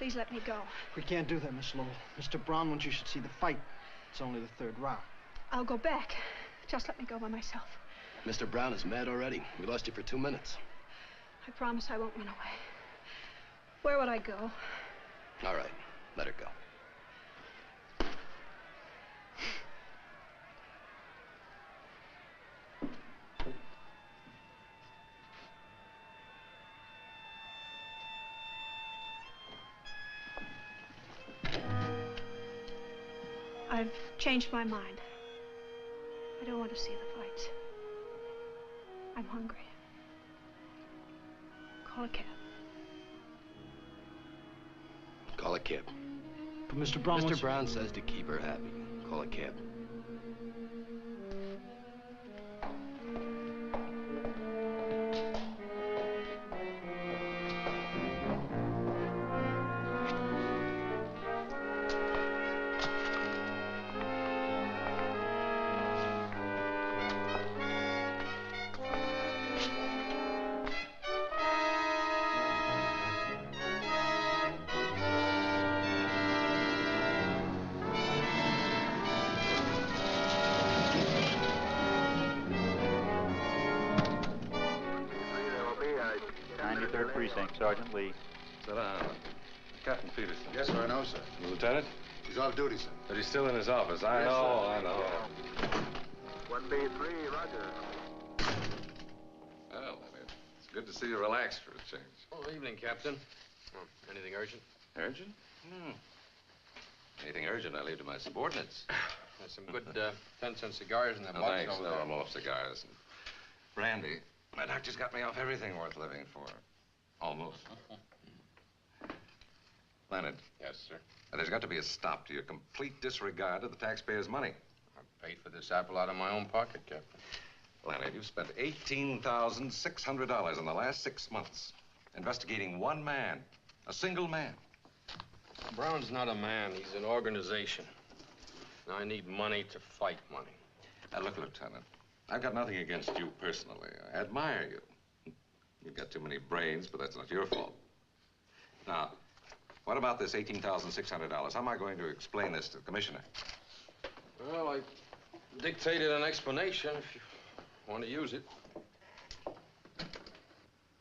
Please let me go. We can't do that, Miss Lowell. Mr. Brown wants you should see the fight. It's only the third round. I'll go back. Just let me go by myself. Mr. Brown is mad already. We lost you for 2 minutes. I promise I won't run away. Where would I go? All right, let her go. I've changed my mind. I don't want to see the fights. I'm hungry. Call a cab. Call a cab. But Mr. Brown Mr. Brown says to keep her happy. Call a cab. Sergeant Lee. Sit down. Captain Peterson. Yes, sir, I know, sir. The lieutenant? He's off duty, sir. But he's still in his office. I Yes, know, sir. I know. 1B3, roger. Well, it's good to see you relaxed for a change. Oh, evening, Captain. Anything urgent? Urgent? Anything urgent, I leave to my subordinates. There's some good 10-cent cigars in that No, box thanks. over No, there. I'm off cigars. And brandy. My doctor's got me off everything worth living for. Almost. Leonard. Yes, sir. There's got to be a stop to your complete disregard of the taxpayers' money. I paid for this apple out of my own pocket, Captain. Leonard, you've spent $18,600 in the last 6 months investigating one man, a single man. Brown's not a man. He's an organization. Now, I need money to fight money. Now, look, Lieutenant, I've got nothing against you personally. I admire you. You've got too many brains, but that's not your fault. Now, what about this $18,600? How am I going to explain this to the commissioner? Well, I dictated an explanation if you want to use it.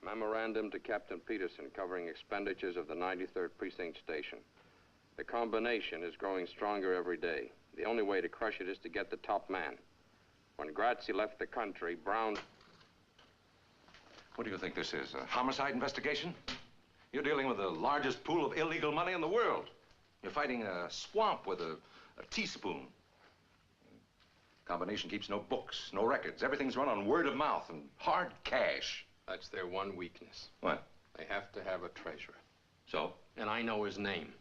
Memorandum to Captain Peterson covering expenditures of the 93rd Precinct Station. The combination is growing stronger every day. The only way to crush it is to get the top man. When Grazzi left the country, Brown... What do you think this is, a homicide investigation? You're dealing with the largest pool of illegal money in the world. You're fighting a swamp with a teaspoon. Combination keeps no books, no records. Everything's run on word of mouth and hard cash. That's their one weakness. What? They have to have a treasurer. So? And I know his name.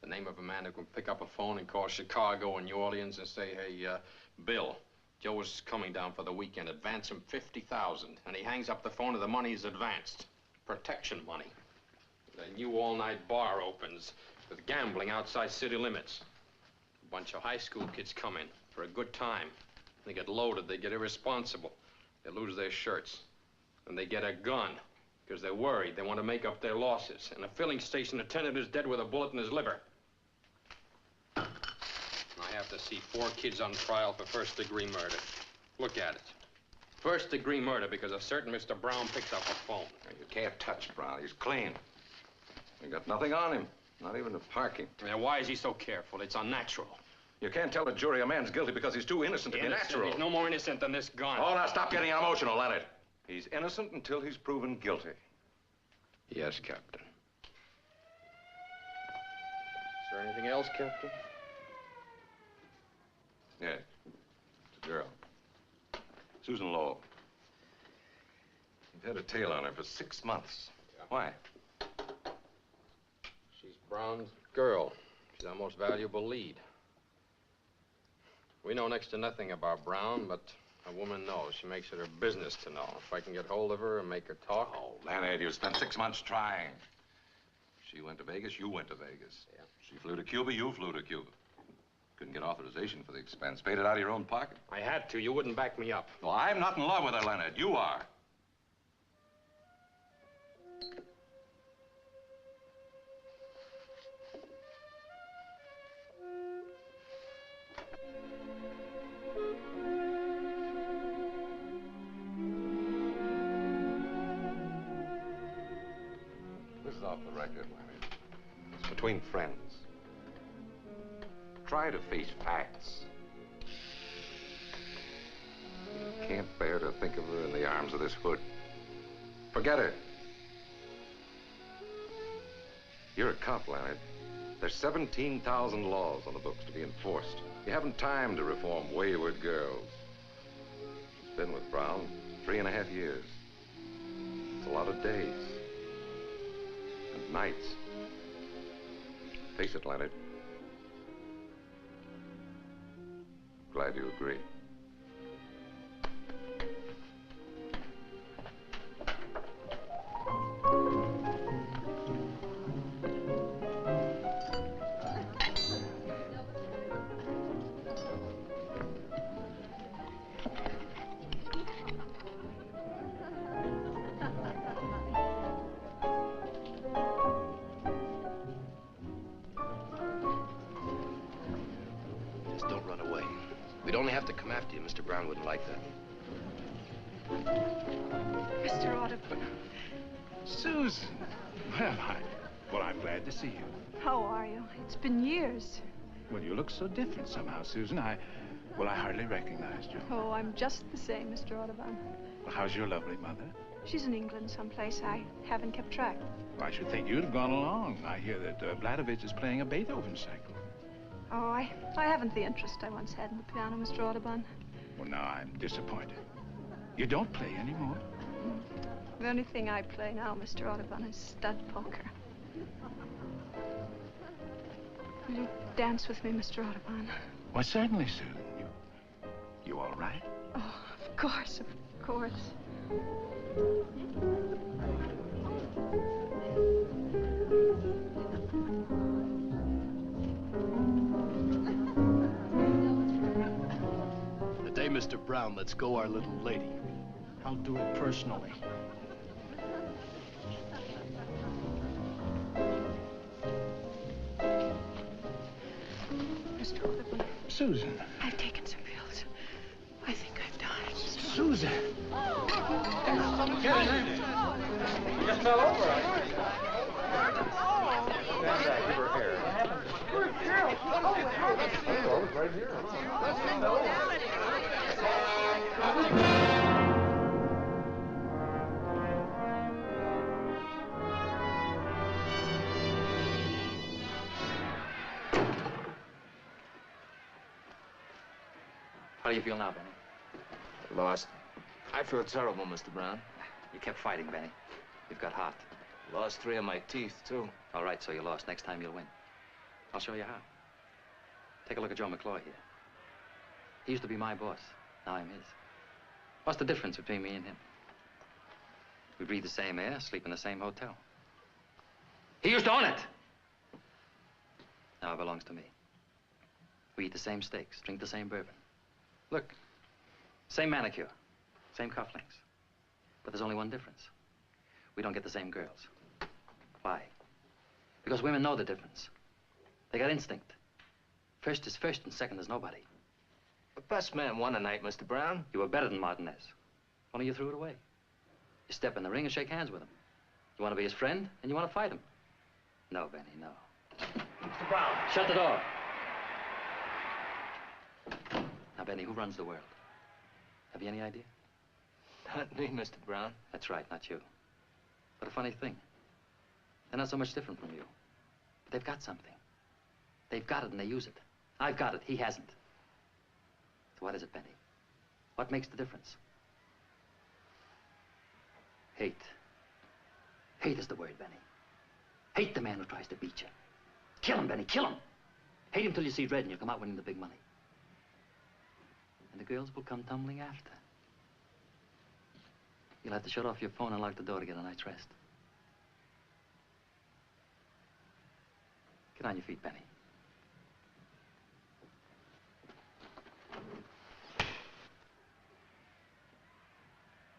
The name of a man who can pick up a phone and call Chicago and New Orleans and say, hey, Bill, Joe is coming down for the weekend. Advance him $50,000. And he hangs up the phone and the money is advanced. Protection money. The new all-night bar opens with gambling outside city limits. A bunch of high school kids come in for a good time. They get loaded, they get irresponsible. They lose their shirts. And they get a gun because they're worried. They want to make up their losses. And a filling station attendant is dead with a bullet in his liver. And I have to see 4 kids on trial for first-degree murder. Look at it. First-degree murder because a certain Mr. Brown picked up a phone. You can't touch Brown. He's clean. You got nothing on him, not even the parking. Now, why is he so careful? It's unnatural. You can't tell a jury a man's guilty because he's too innocent to be natural. He's no more innocent than this gun. Oh, now stop getting emotional, Leonard. He's innocent until he's proven guilty. Yes, Captain. Is there anything else, Captain? Yes. It's a girl. Susan Lowell. You've had a tail on her for 6 months. Yeah. Why? She's Brown's girl. She's our most valuable lead. We know next to nothing about Brown, but a woman knows. She makes it her business to know. If I can get hold of her and make her talk... Oh, Leonard, you spent 6 months trying. She went to Vegas, you went to Vegas. Yeah. She flew to Cuba, you flew to Cuba. Couldn't get authorization for the expense. Paid it out of your own pocket. I had to. You wouldn't back me up. Well, I'm not in love with her, Leonard. You are. like it, Lanny. It's between friends. Try to face facts. You can't bear to think of her in the arms of this hood. Forget her. You're a cop, Leonard. There's 17,000 laws on the books to be enforced. You haven't time to reform wayward girls. She's been with Brown 3.5 years. It's a lot of days. And nights. Face it, Leonard. Glad you agree. Just don't run away. We'd only have to come after you. Mr. Brown wouldn't like that. Mr. Audubon, Susan. Well, I'm glad to see you. how are you? It's been years. Well, you look so different somehow, Susan. I hardly recognized you. Oh, I'm just the same, Mr. Audubon. Well, how's your lovely mother? She's in England someplace. I haven't kept track. Well, I should think you'd have gone along. I hear that Vladovich is playing a Beethoven cycle. Oh, I haven't the interest I once had in the piano, Mr. Audubon. Well, now I'm disappointed. You don't play anymore? The only thing I play now, Mr. Audubon, is stud poker. Will you dance with me, Mr. Audubon? Well, certainly, Susan. You all right? Oh, of course, of course. The day Mr. Brown lets go our little lady. I'll do it personally. Mr. Audubon, Susan. I've taken some pills. I think I've died. Susan. How do you feel now, Benny? Lost. I feel terrible, Mr. Brown. You kept fighting, Benny. You've got heart. Lost 3 of my teeth, too. All right, so you lost. Next time you'll win. I'll show you how. Take a look at Joe McCloy here. He used to be my boss. Now I'm his. What's the difference between me and him? We breathe the same air, sleep in the same hotel. He used to own it. Now it belongs to me. We eat the same steaks, drink the same bourbon. Look, same manicure, same cufflinks. But there's only one difference. We don't get the same girls. Why? Because women know the difference. They got instinct. First is first and second is nobody. The best man won tonight, Mr. Brown. You were better than Martinez. Only you threw it away. You step in the ring and shake hands with him. You want to be his friend and you want to fight him. No, Benny, no. Mr. Brown. Shut the door. Now, Benny, who runs the world? Have you any idea? Not me, Mr. Brown. That's right, not you. But a funny thing. They're not so much different from you. But they've got something. They've got it and they use it. I've got it, he hasn't. So what is it, Benny? What makes the difference? Hate. Hate is the word, Benny. Hate the man who tries to beat you. Kill him, Benny, kill him. Hate him till you see red and you'll come out winning the big money. And the girls will come tumbling after. You'll have to shut off your phone and lock the door to get a night's rest. Get on your feet, Benny.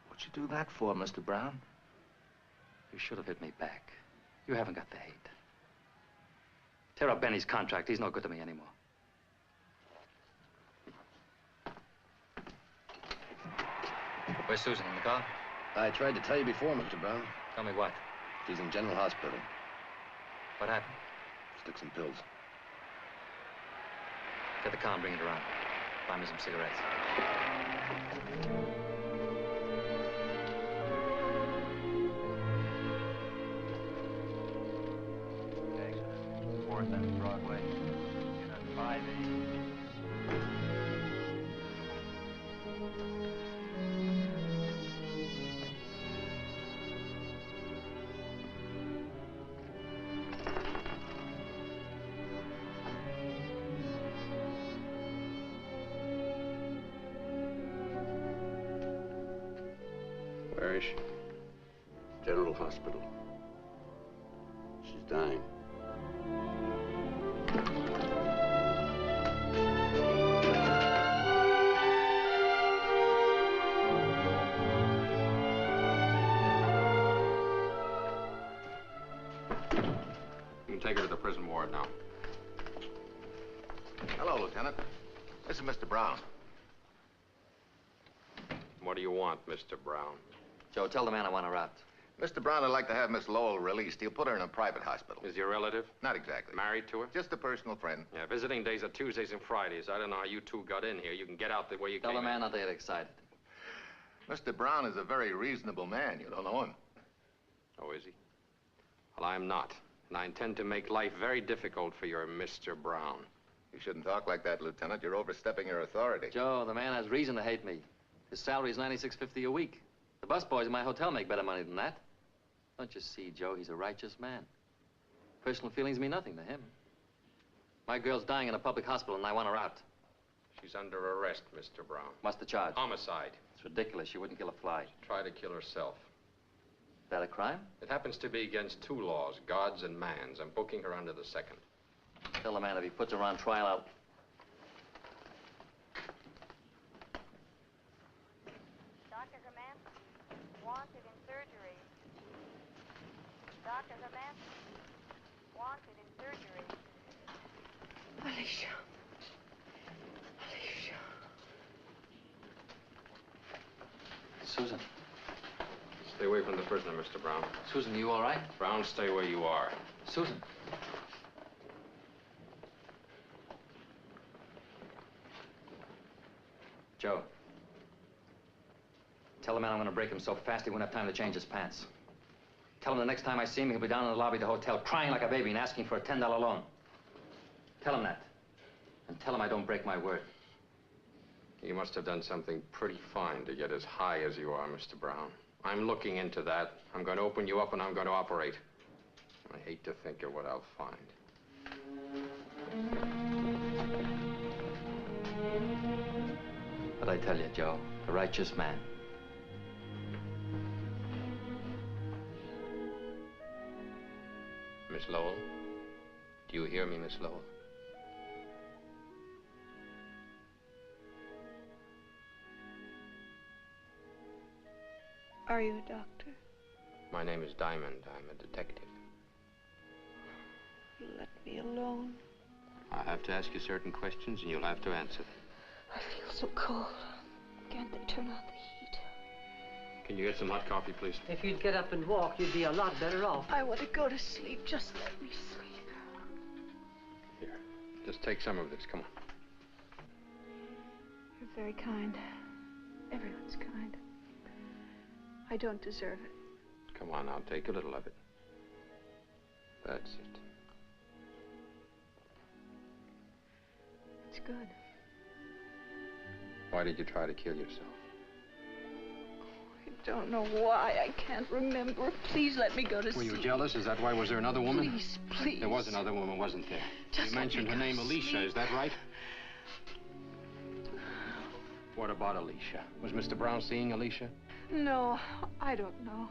What'd you do that for, Mr. Brown? You should have hit me back. You haven't got the hate. Tear up Benny's contract. He's no good to me anymore. Where's Susan, in the car? I tried to tell you before, Mr. Brown. Tell me what? She's in General Hospital. What happened? Took some pills. Get the car and bring it around. Buy me some cigarettes. Fourth and Broadway. Unit 5A. Where is she? General Hospital. She's dying. You can take her to the prison ward now. Hello, Lieutenant. This is Mr. Brown. What do you want, Mr. Brown? Joe, tell the man I want her out. Mr. Brown would like to have Miss Lowell released. He'll put her in a private hospital. Is your relative? Not exactly. Married to her? Just a personal friend. Yeah, visiting days are Tuesdays and Fridays. I don't know how you two got in here. You can get out the way you Tell came the man in. not to get excited. Mr. Brown is a very reasonable man. You don't know him. Oh, is he? Well, I'm not. And I intend to make life very difficult for your Mr. Brown. You shouldn't talk like that, Lieutenant. You're overstepping your authority. Joe, the man has reason to hate me. His salary is $96.50 a week. The busboys in my hotel make better money than that. Don't you see, Joe, he's a righteous man. Personal feelings mean nothing to him. My girl's dying in a public hospital and I want her out. She's under arrest, Mr. Brown. What's the charge? Homicide. It's ridiculous. She wouldn't kill a fly. Try to kill herself. Is that a crime? It happens to be against two laws, God's and man's. I'm booking her under the second. Tell the man if he puts her on trial, I'll... Dr. Herman, wanted in surgery. Dr. Herman, wanted in surgery. Alicia. Alicia. Susan. Stay away from the prisoner, Mr. Brown. Susan, you all right? Brown, stay where you are. Susan. Joe. Tell the man I'm going to break him so fast he won't have time to change his pants. Tell him the next time I see him, he'll be down in the lobby of the hotel crying like a baby and asking for a $10 loan. Tell him that. And tell him I don't break my word. You must have done something pretty fine to get as high as you are, Mr. Brown. I'm looking into that. I'm going to open you up and I'm going to operate. I hate to think of what I'll find. But I tell you, Joe, a righteous man. Miss Lowell? Do you hear me, Miss Lowell? Are you a doctor? My name is Diamond. I'm a detective. You let me alone. I'll have to ask you certain questions and you'll have to answer them. I feel so cold. Can't they turn on the heat? Can you get some hot coffee, please? If you'd get up and walk, you'd be a lot better off. I want to go to sleep. Just let me sleep. Here, just take some of this. Come on. You're very kind. Everyone's kind. I don't deserve it. Come on, I'll take a little of it. That's it. It's good. Why did you try to kill yourself? I don't know why. I can't remember. Please let me go to sleep. Were you jealous? Is that why? Was there another woman? Please, please. There was another woman, wasn't there? Just you mentioned her let me name, go to Alicia. sleep. Is that right? What about Alicia? Was Mr. Brown seeing Alicia? No, I don't know.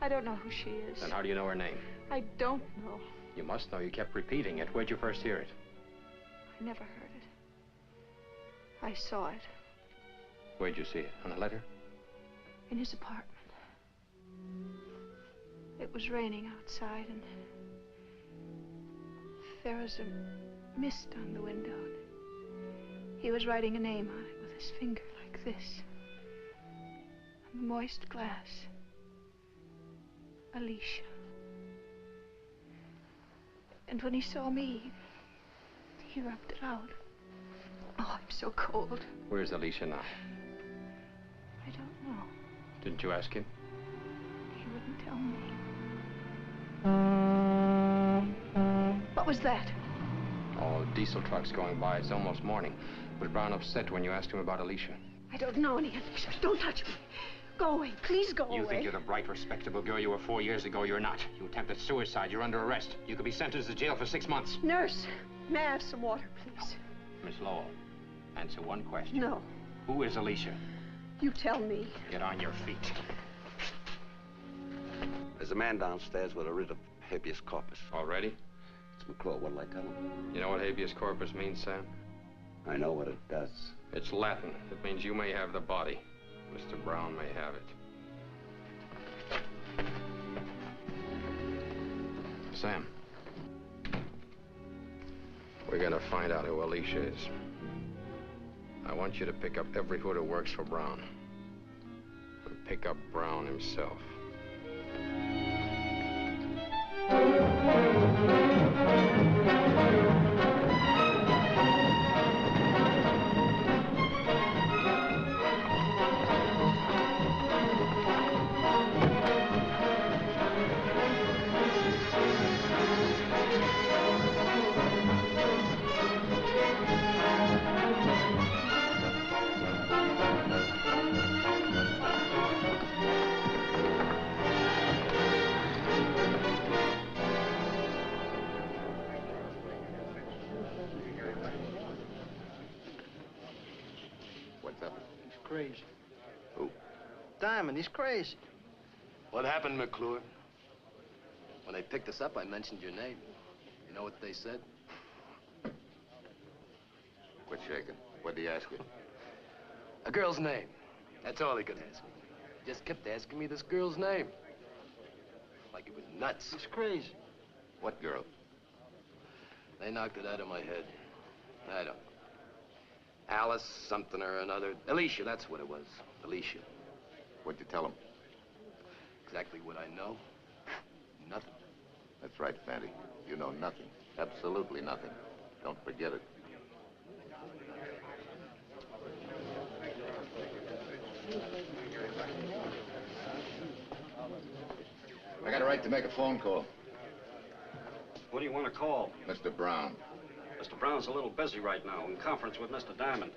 I don't know who she is. Then how do you know her name? I don't know. You must know. You kept repeating it. Where'd you first hear it? I never heard it. I saw it Where'd you see it? On a letter? in his apartment. It was raining outside, and there was a mist on the window. He was writing a name on it with his finger like this. On the moist glass. Alicia. And when he saw me, he rubbed it out. Oh, I'm so cold. Where's Alicia now? I don't know. Didn't you ask him? He wouldn't tell me. What was that? Oh, diesel trucks going by. It's almost morning. Was Brown upset when you asked him about Alicia? I don't know any Alicia. Don't touch me. Go away. Please go away. You think you're the bright, respectable girl you were 4 years ago. You're not. You attempted suicide. You're under arrest. You could be sentenced to jail for 6 months. Nurse, may I have some water, please? Miss Lowell, answer one question. No. Who is Alicia? You tell me. Get on your feet. There's a man downstairs with a writ of habeas corpus. Already? It's McClure. What'll I tell him? You know what habeas corpus means, Sam? I know what it does. It's Latin. It means you may have the body. Mr. Brown may have it. Sam. We're gonna find out who Alicia is. I want you to pick up every hood who works for Brown. And pick up Brown himself. Crazy. Who? Diamond, he's crazy. What happened, McClure? When they picked us up, I mentioned your name. You know what they said? Quit shaking. What'd he ask you? A girl's name. That's all he could ask me. He just kept asking me this girl's name. Like it was nuts. He's crazy. What girl? They knocked it out of my head. I don't know. Alice something or another. Alicia, that's what it was. Alicia. What'd you tell him? Exactly what I know. Nothing. That's right, Fanny. You know nothing. Absolutely nothing. Don't forget it. I got a right to make a phone call. What do you want to call? Mr. Brown. Mr. Brown's a little busy right now in conference with Mr. Diamond.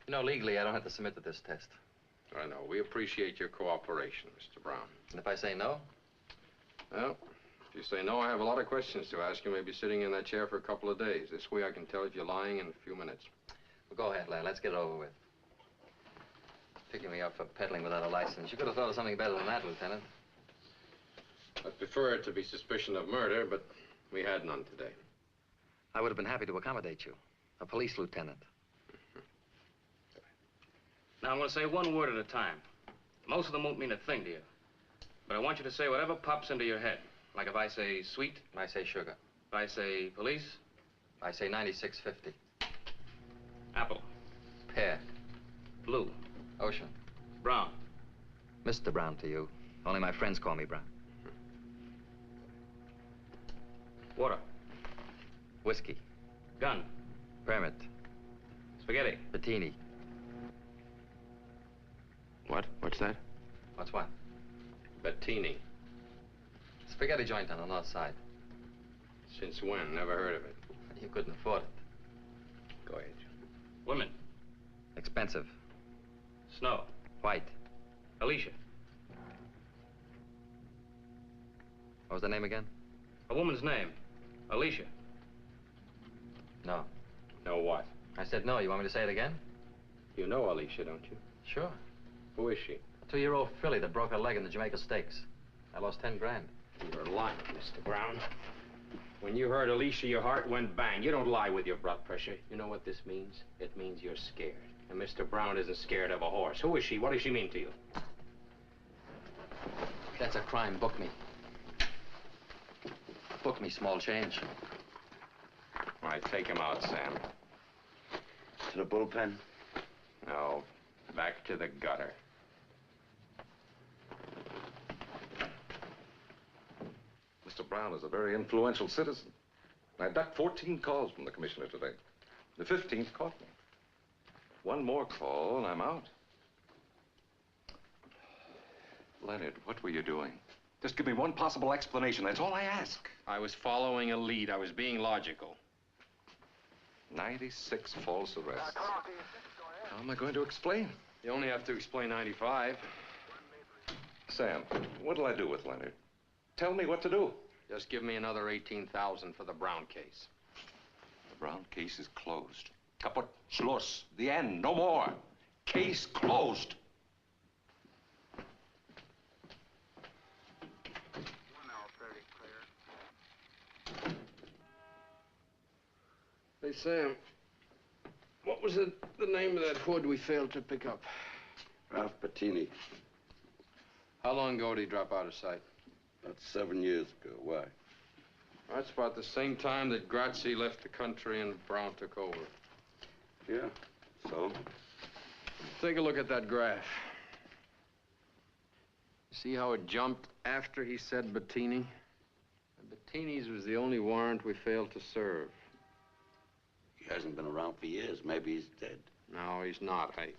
You know, legally, I don't have to submit to this test. I know. We appreciate your cooperation, Mr. Brown. And if I say no? Well, if you say no, I have a lot of questions to ask you. Maybe sitting in that chair for a couple of days. This way I can tell if you're lying in a few minutes. Well, go ahead, lad. Let's get it over with. Picking me up for peddling without a license. You could have thought of something better than that, Lieutenant. I'd prefer it to be suspicion of murder, but we had none today. I would have been happy to accommodate you. A police lieutenant. Now, I'm going to say one word at a time. Most of them won't mean a thing to you. But I want you to say whatever pops into your head. Like if I say sweet. I say sugar. If I say police. I say 9650. Apple. Pear. Blue. Ocean. Brown. Mr. Brown to you. Only my friends call me Brown. Water. Whiskey. Gun. Permit. Spaghetti. Bettini. What? What's that? What's what? Bettini. Spaghetti joint on the north side. Since when? Never heard of it. You couldn't afford it. Go ahead. Women. Expensive. Snow. White. Alicia. What was the name again? A woman's name. Alicia. No. No what? I said no. You want me to say it again? You know Alicia, don't you? Sure. Who is she? A 2-year-old filly that broke her leg in the Jamaica Stakes. I lost 10 grand. You're lying, Mr. Brown. When you heard Alicia, your heart went bang. You don't lie with your blood pressure. You know what this means? It means you're scared. And Mr. Brown isn't scared of a horse. Who is she? What does she mean to you? That's a crime. Book me. Book me, small change. All right, take him out, Sam. To the bullpen? No, back to the gutter. Mr. Brown is a very influential citizen. I ducked 14 calls from the commissioner today. The 15th caught me. One more call and I'm out. Leonard, what were you doing? Just give me one possible explanation. That's all I ask. I was following a lead. I was being logical. 96 false arrests. How am I going to explain? You only have to explain 95. Sam, what'll I do with Leonard? Tell me what to do. Just give me another 18,000 for the Brown case. The Brown case is closed. Kaput, Schluss. The end. No more. Case closed. Hey, Sam, what was the name of that hood we failed to pick up? Ralph Bettini. How long ago did he drop out of sight? About 7 years ago. Why? That's about the same time that Grazie left the country and Brown took over. Yeah, so? Take a look at that graph. See how it jumped after he said Bettini? Bettini's was the only warrant we failed to serve. He hasn't been around for years. Maybe he's dead. No, he's not. I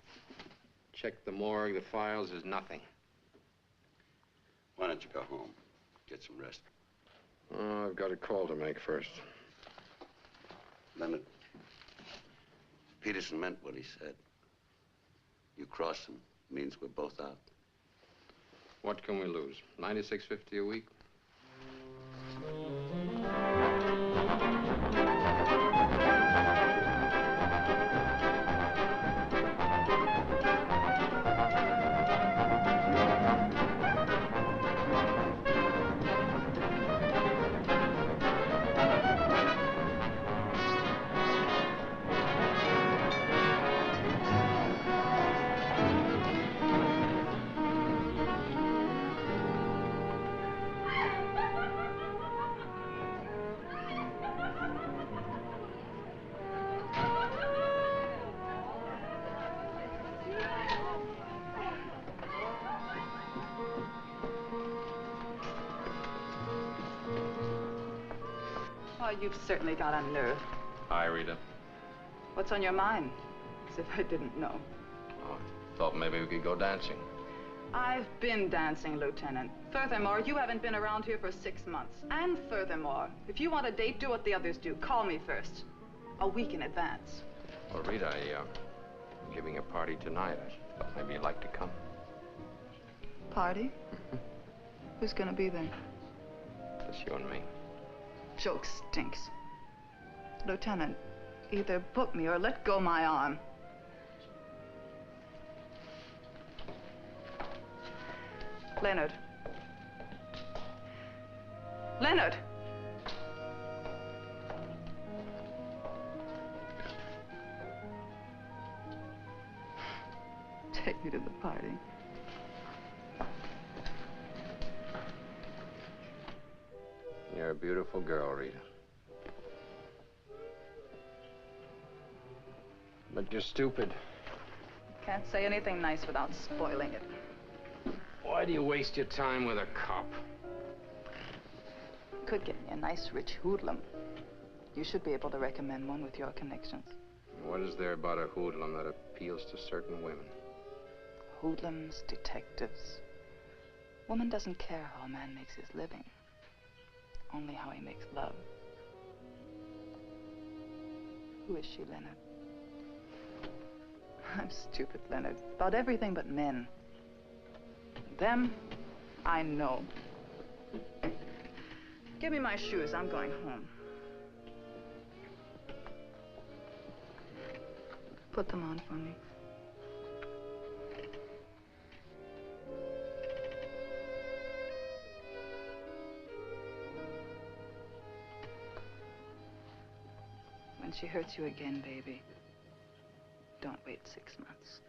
checked the morgue, the files, there's nothing. Why don't you go home? Get some rest. Oh, I've got a call to make first. Leonard, Peterson meant what he said. You cross him, means we're both out. What can we lose? $96.50 a week? Oh, you've certainly got a nerve. Hi, Rita. What's on your mind? As if I didn't know. Oh, thought maybe we could go dancing. I've been dancing, Lieutenant. Furthermore, you haven't been around here for 6 months. And furthermore, if you want a date, do what the others do. Call me first. A week in advance. Well, Rita, I'm giving a party tonight. I thought maybe you'd like to come. Party? Who's gonna be there? Just you and me. Joke stinks. Lieutenant, either book me or let go my arm. Leonard. Leonard! Take me to the party. You're a beautiful girl, Rita. But you're stupid. Can't say anything nice without spoiling it. Why do you waste your time with a cop? Could get me a nice rich hoodlum. You should be able to recommend one with your connections. What is there about a hoodlum that appeals to certain women? Hoodlums, detectives. Woman doesn't care how a man makes his living. Only how he makes love. Who is she, Leonard? I'm stupid, Leonard. About everything but men. Them, I know. Give me my shoes. I'm going home. Put them on for me. When she hurts you again, baby, don't wait 6 months.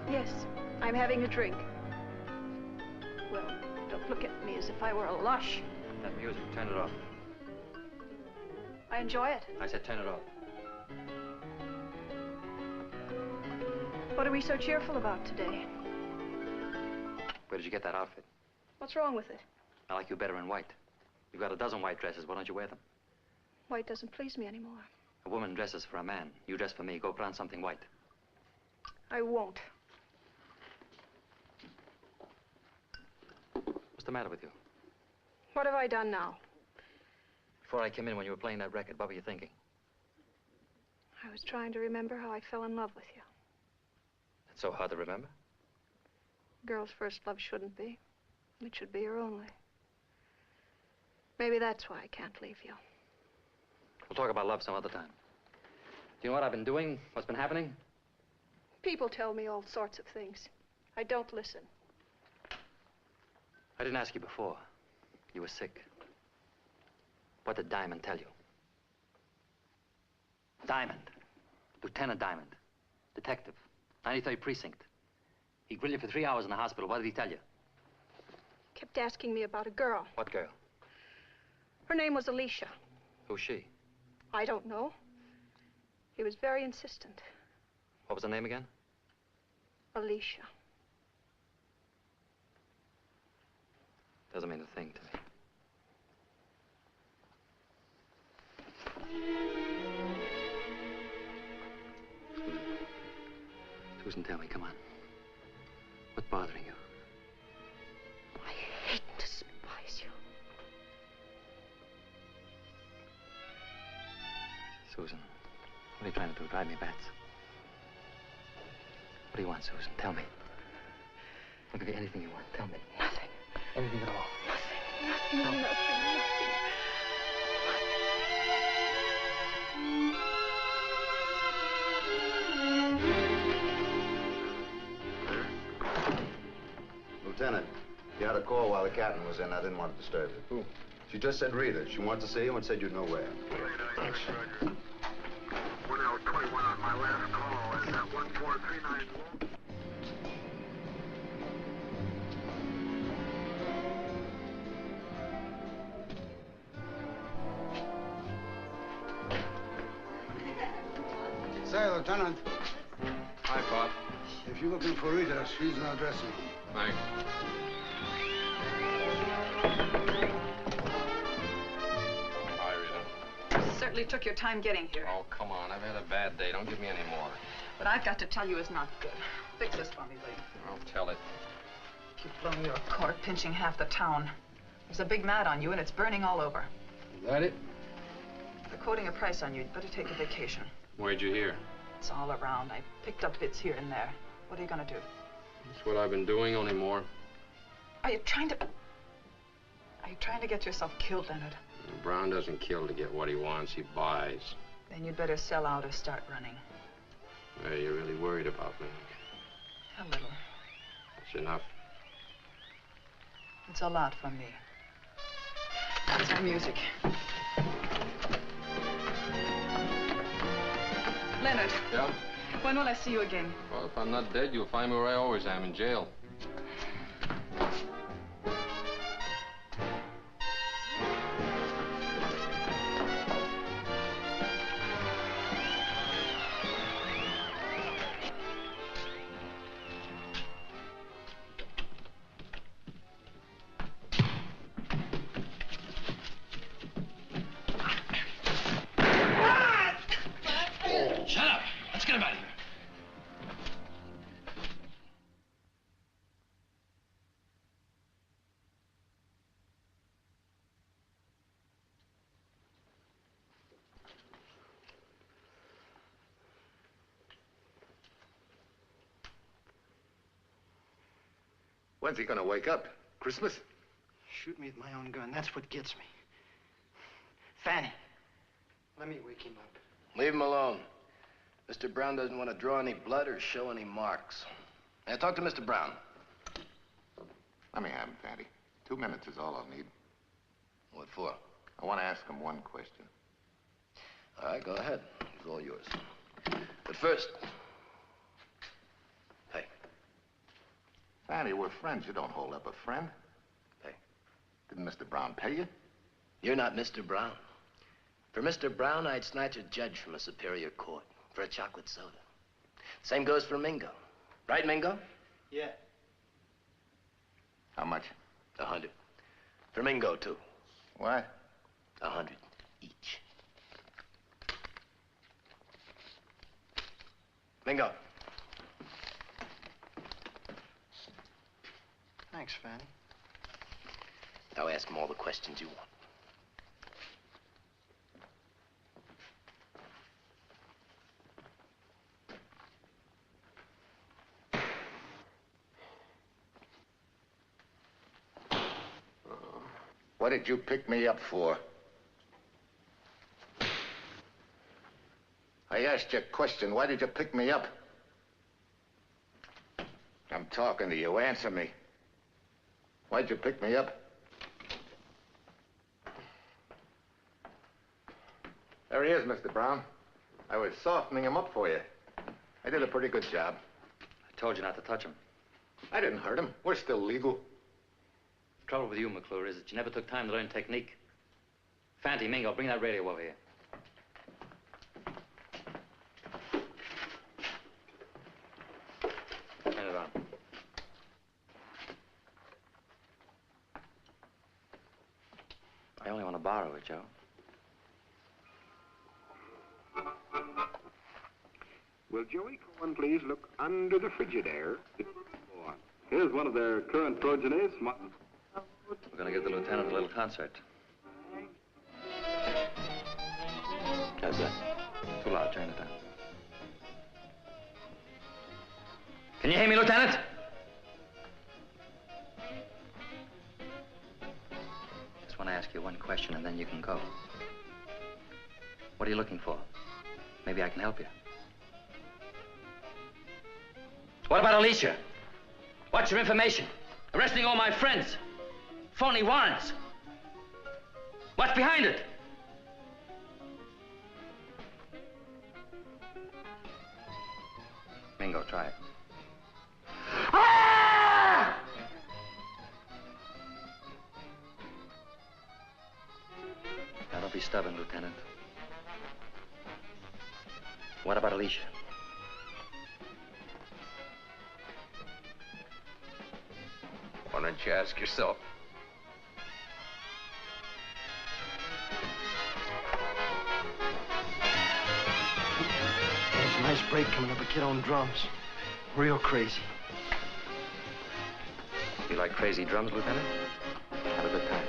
Yes, I'm having a drink. Well, don't look at me as if I were a lush. That music, turn it off. I enjoy it. I said turn it off. What are we so cheerful about today? Where did you get that outfit? What's wrong with it? I like you better in white. You've got a dozen white dresses. Why don't you wear them? White doesn't please me anymore. A woman dresses for a man. You dress for me. Go put on something white. I won't. What's the matter with you? What have I done now? Before I came in when you were playing that record, what were you thinking? I was trying to remember how I fell in love with you. It's so hard to remember. Girl's first love shouldn't be. It should be your only. Maybe that's why I can't leave you. We'll talk about love some other time. Do you know what I've been doing? What's been happening? People tell me all sorts of things. I don't listen. I didn't ask you before. You were sick. What did Diamond tell you? Diamond. Lieutenant Diamond. Detective. 93rd Precinct. He grilled you for 3 hours in the hospital. What did he tell you? Kept asking me about a girl. What girl? Her name was Alicia. Who's she? I don't know. He was very insistent. What was her name again? Alicia. Doesn't mean a thing to me. Susan, tell me, come on. What's bothering you? I hate and despise you. Susan, what are you trying to do? Drive me bats? What do you want, Susan? Tell me. I'll give you anything you want. Tell me. Nothing. Anything at all. Nothing, nothing, nothing. Lieutenant, you had a call while the captain was in. I didn't want to disturb you. Who? She just said Rita. She wanted to see you and said you'd know where. Thanks. 1L21 on my last call. Is that 1439? Say, Lieutenant. Hi, Pop. If you're looking for Rita, she's in our dressing room. Thanks. Hi, Rita. Certainly took your time getting here. Oh, come on. I've had a bad day. Don't give me any more. What I've got to tell you is not good. Fix this for me, will you? I'll tell it. Keep blowing your cork, pinching half the town. There's a big mat on you, and it's burning all over. Is that it? They're quoting a price on you. You'd better take a vacation. Where'd you hear? It's all around. I picked up bits here and there. What are you gonna do? That's what I've been doing, only more. Are you trying to get yourself killed, Leonard? Brown doesn't kill to get what he wants. He buys. Then you'd better sell out or start running. Hey, you're really worried about me. A little. That's enough. It's a lot from me. That's our music. Leonard. Yeah? When will I see you again? Well, if I'm not dead, you'll find me where I always am, in jail. Shut up! Let's get him out of here. When's he gonna wake up? Christmas? Shoot me with my own gun. That's what gets me. Fanny, let me wake him up. Leave him alone. Mr. Brown doesn't want to draw any blood or show any marks. Now, talk to Mr. Brown. Let me have him, Fatty. 2 minutes is all I'll need. What for? I want to ask him one question. All right, go ahead. It's all yours. But first... Hey. Fatty, we're friends. You don't hold up a friend. Didn't Mr. Brown pay you? You're not Mr. Brown. For Mr. Brown, I'd snatch a judge from a superior court for a chocolate soda. Same goes for Mingo. Right, Mingo? Yeah. How much? 100. For Mingo, too. Why? 100 each. Mingo. Thanks, Fanny. Now ask him all the questions you want. What did you pick me up for? I asked you a question. Why did you pick me up? I'm talking to you. Answer me. Why'd you pick me up? There he is, Mr. Brown. I was softening him up for you. I did a pretty good job. I told you not to touch him. I didn't hurt him. We're still legal. The trouble with you, McClure, is that you never took time to learn technique. Fanty, Mingo, bring that radio over here. Turn it on. I only want to borrow it, Joe. Will Joey Cohen please look under the Frigidaire? Here's one of their current progenies. We're going to give the lieutenant a little concert. How's that? Too loud. Turn it down. Can you hear me, Lieutenant? Just want to ask you one question, and then you can go. What are you looking for? Maybe I can help you. What about Alicia? What's your information? Arresting all my friends. Phony warrants. What's behind it? Mingo, try it. Ah! Now, don't be stubborn, Lieutenant. What about Alicia? Why don't you ask yourself? There's a nice break coming up, a kid on drums. Real crazy. You like crazy drums, Lieutenant? Have a good time.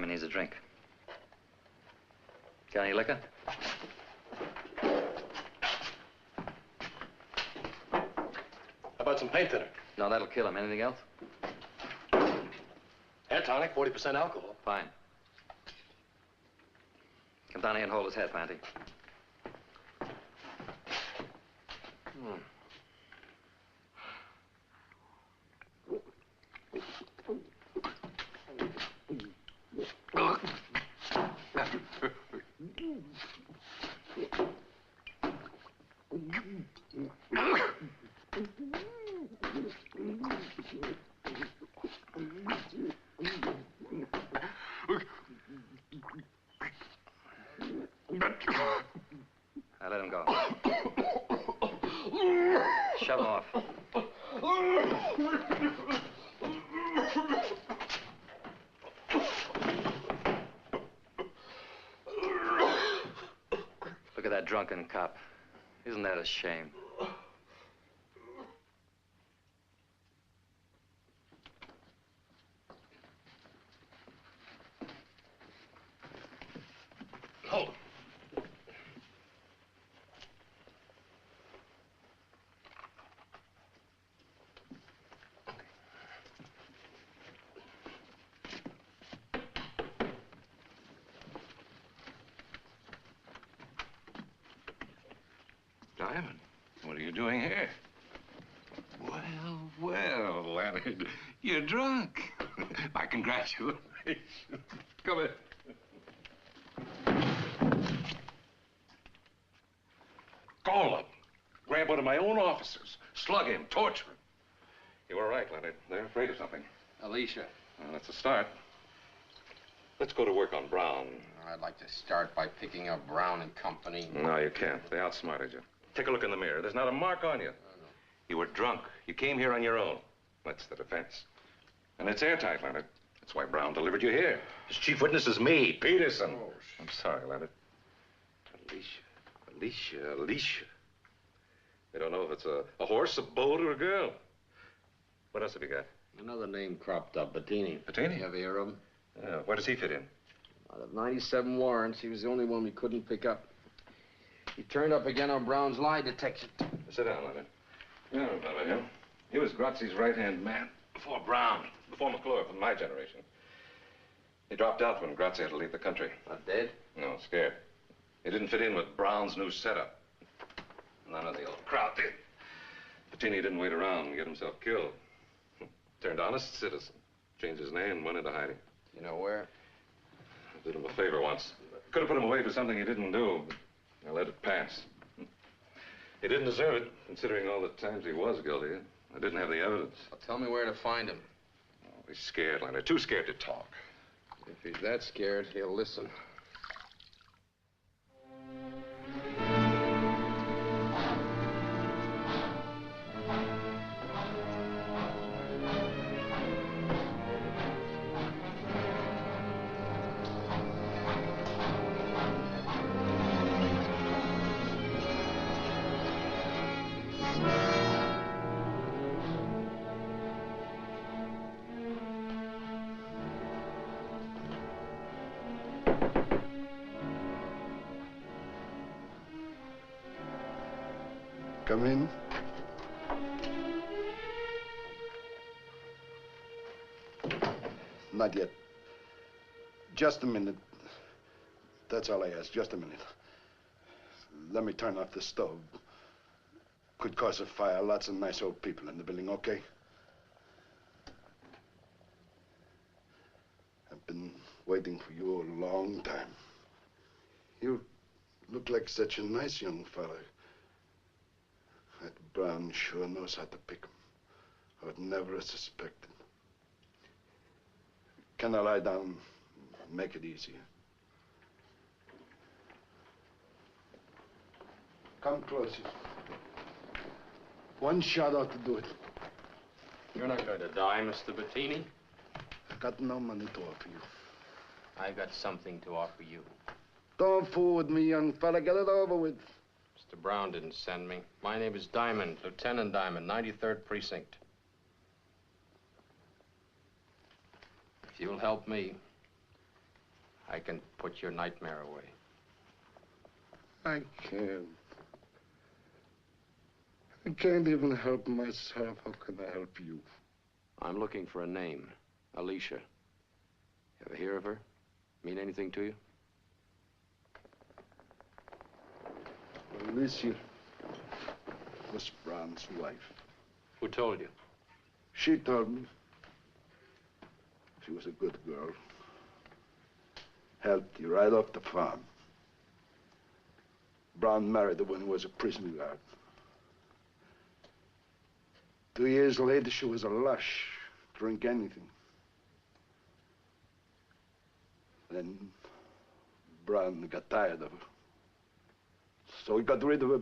Needs a drink. Got any liquor? How about some paint thinner? No, that'll kill him. Anything else? Hair tonic, 40% alcohol. Fine. Come down here and hold his head, Fanty. Now let him go. Shove him off. Look at that drunken cop. Isn't that a shame? Hold him. Diamond, what are you doing here? Well, well, Leonard, you're drunk. My congratulations. Come in. Call him. Grab one of my own officers. Slug him, torture him. You were right, Leonard. They're afraid of something. Alicia. Well, that's a start. Let's go to work on Brown. I'd like to start by picking up Brown and Company. No, you can't. They outsmarted you. Take a look in the mirror. There's not a mark on you. You were drunk. You came here on your own. That's the defense. And it's airtight, Leonard. That's why Brown delivered you here. His chief witness is me, Peterson. Oh, I'm sorry, Leonard. Alicia. They don't know if it's a horse, a boat, or a girl. What else have you got? Another name cropped up, Bettini. Bettini? You ever hear of him? Yeah, where does he fit in? Out of 97 warrants, he was the only one we couldn't pick up. He turned up again on Brown's lie detection. Sit down, Leonard. You don't remember him. He was Grazi's right-hand man. Before Brown. Before McClure from my generation. He dropped out when Grazzi had to leave the country. Not dead? No, scared. He didn't fit in with Brown's new setup. None of the old crowd did. Bettini didn't wait around and get himself killed. Turned honest citizen. Changed his name and went into hiding. You know where? I did him a favor once. Could have put him away for something he didn't do, but I let it pass. He didn't deserve it, considering all the times he was guilty. I didn't have the evidence. Well, tell me where to find him. Oh, he's scared, Leonard. Too scared to talk. If he's that scared, he'll listen. Come in. Not yet. Just a minute. That's all I ask, just a minute. Let me turn off the stove. Could cause a fire. Lots of nice old people in the building, okay? I've been waiting for you a long time. You look like such a nice young fella. That Brown sure knows how to pick 'em. I would never have suspected. Can I lie down? Make it easier. Come closer. One shot ought to do it. You're not going to die, Mr. Bettini. I got no money to offer you. I've got something to offer you. Don't fool with me, young fella. Get it over with. Mr. Brown didn't send me. My name is Diamond, Lieutenant Diamond, 93rd Precinct. If you'll help me, I can put your nightmare away. I can't. I can't even help myself. How can I help you? I'm looking for a name. Alicia. You ever hear of her? Mean anything to you? Alicia was Brown's wife. Who told you? She told me. She was a good girl. Helped you right off the farm. Brown married her when he was a prison guard. 2 years later, she was a lush. Drink anything. Then Brown got tired of her. So he got rid of her.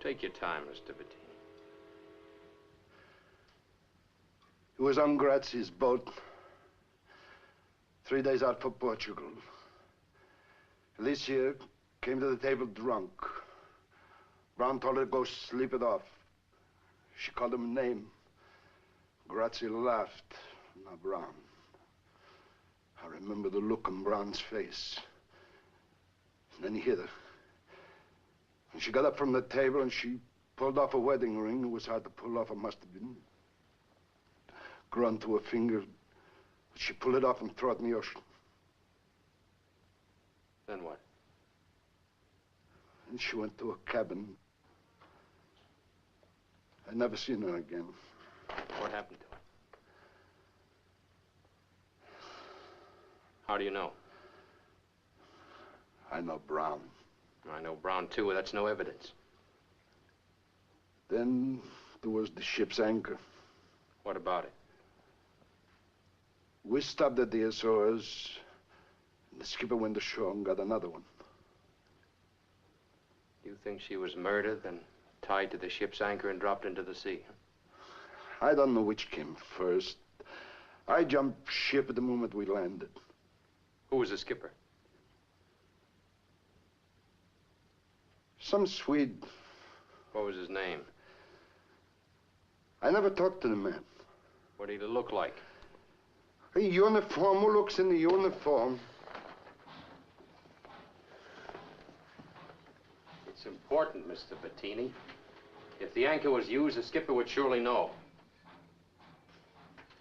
Take your time, Mr. Bettini. He was on Grazi's boat. 3 days out for Portugal. Alicia came to the table drunk. Brown told her to go sleep it off. She called him a name. Grazzi laughed. Now Brown. I remember the look on Brown's face. And then he hit her. And she got up from the table and she pulled off a wedding ring. It was hard to pull off. It must have been grown to her finger. She pulled it off and threw it in the ocean. Then what? And she went to a cabin. I never seen her again. What happened to her? How do you know? I know Brown. I know Brown, too. That's no evidence. Then there was the ship's anchor. What about it? We stopped at the Azores. The skipper went ashore and got another one. You think she was murdered, then tied to the ship's anchor and dropped into the sea? I don't know which came first. I jumped ship at the moment we landed. Who was the skipper? Some Swede. What was his name? I never talked to the man. What did he look like? A uniform. Who looks in the uniform? It's important, Mr. Bettini. If the anchor was used, the skipper would surely know.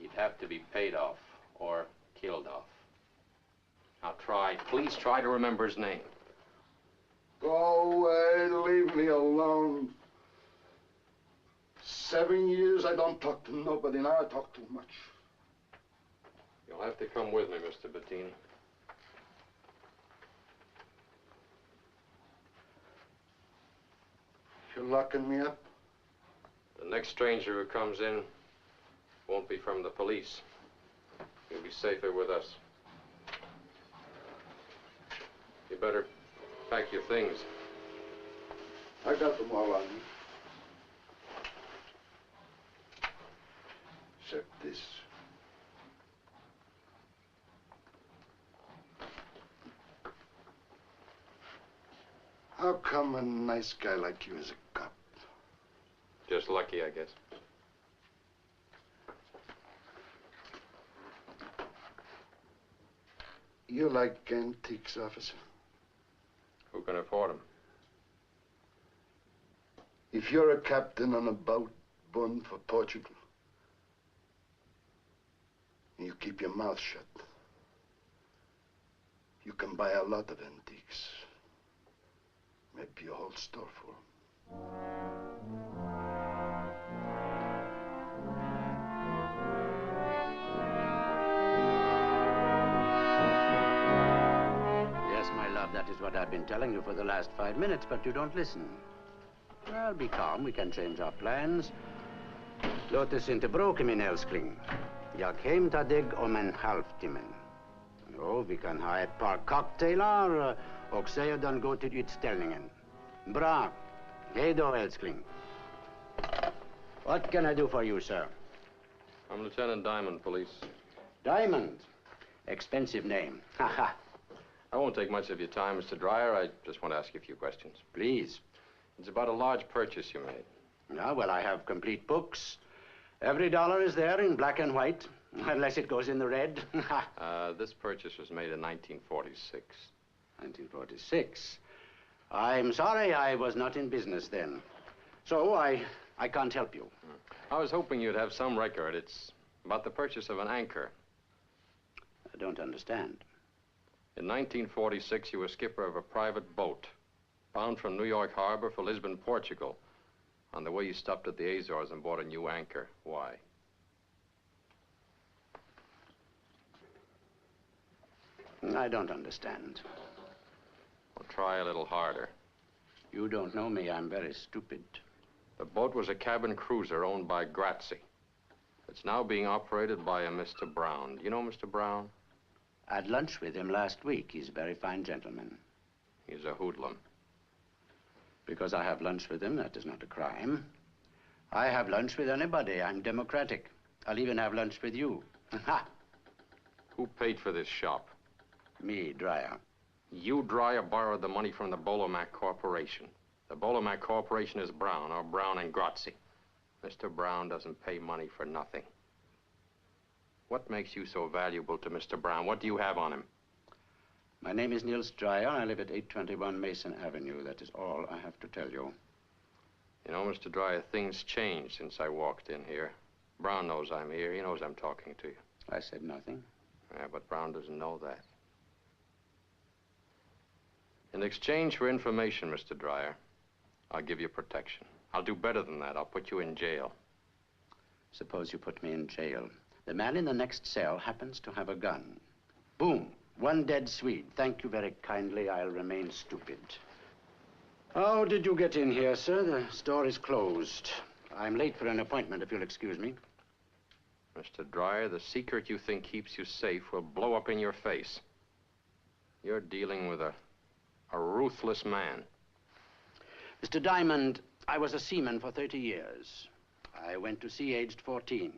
He'd have to be paid off or killed off. Now please try to remember his name. Go away, leave me alone. 7 years I don't talk to nobody. Now I talk too much. You'll have to come with me, Mr. Bettini. You're locking me up? The next stranger who comes in won't be from the police. You'll be safer with us. You better pack your things. I got them all on me. Except this. How come a nice guy like you is a cop? Just lucky, I guess. You like antiques, officer? Who can afford them? If you're a captain on a boat bound for Portugal, and you keep your mouth shut, you can buy a lot of antiques. Maybe a whole store full. Yes, my love, that is what I've been telling you for the last 5 minutes, but you don't listen. Well, be calm. We can change our plans. Låt oss inte bråka, min älskling. Jag hämtade om en halvtimme. Jo, vi kan ha ett par cocktailar och sedan gå till utställningen. Bra. Hej då, älskling. What can I do for you, sir? I'm Lieutenant Diamond, police. Diamond? Expensive name. Haha. I won't take much of your time, Mr. Dreyer. I just want to ask you a few questions. Please. It's about a large purchase you made. Yeah, well, I have complete books. Every dollar is there in black and white, unless it goes in the red. This purchase was made in 1946. 1946? I'm sorry I was not in business then. So I can't help you. I was hoping you'd have some record. It's about the purchase of an anchor. I don't understand. In 1946, you were skipper of a private boat, bound from New York Harbor for Lisbon, Portugal. On the way, you stopped at the Azores and bought a new anchor. Why? I don't understand. Well, try a little harder. You don't know me. I'm very stupid. The boat was a cabin cruiser owned by Grazzi. It's now being operated by a Mr. Brown. Do you know Mr. Brown? I had lunch with him last week. He's a very fine gentleman. He's a hoodlum. Because I have lunch with him, that is not a crime. I have lunch with anybody. I'm democratic. I'll even have lunch with you. Ha! Who paid for this shop? Me, Dreyer. You, Dreyer, borrowed the money from the Bolomac Corporation. The Bolomac Corporation is Brown, or Brown and Grazzi. Mr. Brown doesn't pay money for nothing. What makes you so valuable to Mr. Brown? What do you have on him? My name is Niels Dreyer. I live at 821 Mason Avenue. That is all I have to tell you. You know, Mr. Dreyer, things changed since I walked in here. Brown knows I'm here. He knows I'm talking to you. I said nothing. Yeah, but Brown doesn't know that. In exchange for information, Mr. Dreyer, I'll give you protection. I'll do better than that. I'll put you in jail. Suppose you put me in jail. The man in the next cell happens to have a gun. Boom. One dead Swede. Thank you very kindly. I'll remain stupid. How did you get in here, sir? The store is closed. I'm late for an appointment, if you'll excuse me. Mr. Dreyer, the secret you think keeps you safe will blow up in your face. You're dealing with a ruthless man. Mr. Diamond, I was a seaman for 30 years. I went to sea aged 14.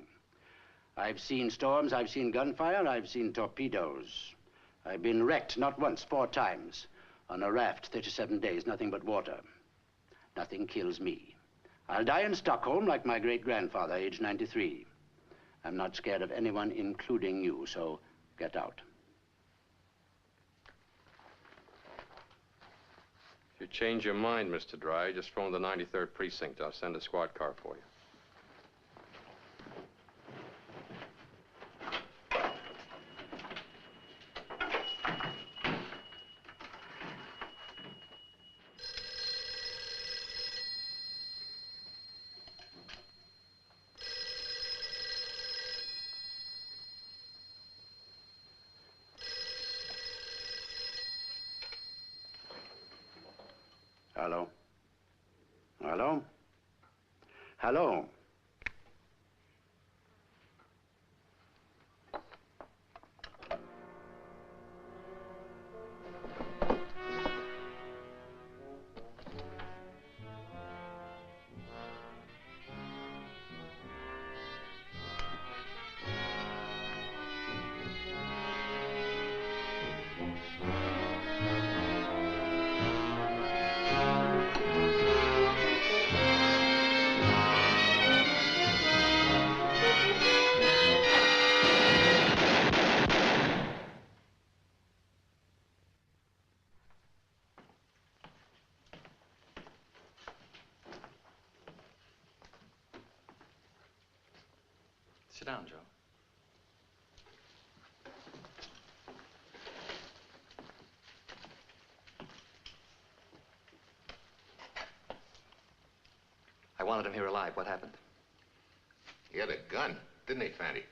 I've seen storms, I've seen gunfire, I've seen torpedoes. I've been wrecked, not once, 4 times. On a raft, 37 days, nothing but water. Nothing kills me. I'll die in Stockholm like my great-grandfather, age 93. I'm not scared of anyone, including you, so get out. If you change your mind, Mr. Dreyer, just phone the 93rd Precinct. I'll send a squad car for you. Hello? Hello? Hello? Sit down, Joe. I wanted him here alive. What happened? He had a gun, didn't he, Fanny?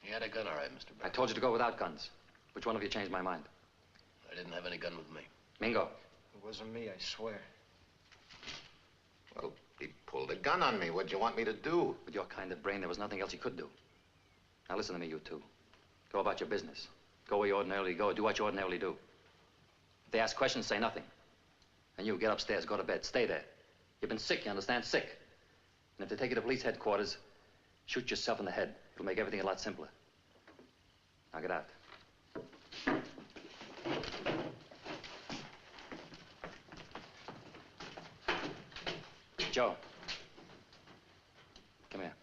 He had a gun, all right, Mr. Brown. I told you to go without guns. Which one of you changed my mind? I didn't have any gun with me. Mingo. It wasn't me, I swear. Well, he pulled a gun on me. What'd you want me to do? With your kind of brain, there was nothing else he could do. Now listen to me, you two. Go about your business. Go where you ordinarily go. Do what you ordinarily do. If they ask questions, say nothing. And you, get upstairs, go to bed. Stay there. You've been sick, you understand? Sick. And if they take you to police headquarters, shoot yourself in the head. It'll make everything a lot simpler. Now get out. Joe. Come here.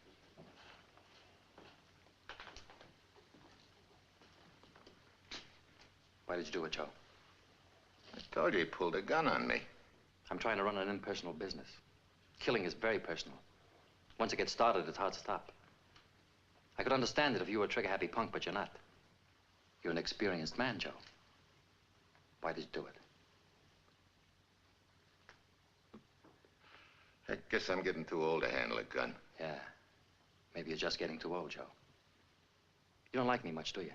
Why did you do it, Joe? I told you he pulled a gun on me. I'm trying to run an impersonal business. Killing is very personal. Once it gets started, it's hard to stop. I could understand it if you were a trigger-happy punk, but you're not. You're an experienced man, Joe. Why did you do it? I guess I'm getting too old to handle a gun. Yeah. Maybe you're just getting too old, Joe. You don't like me much, do you?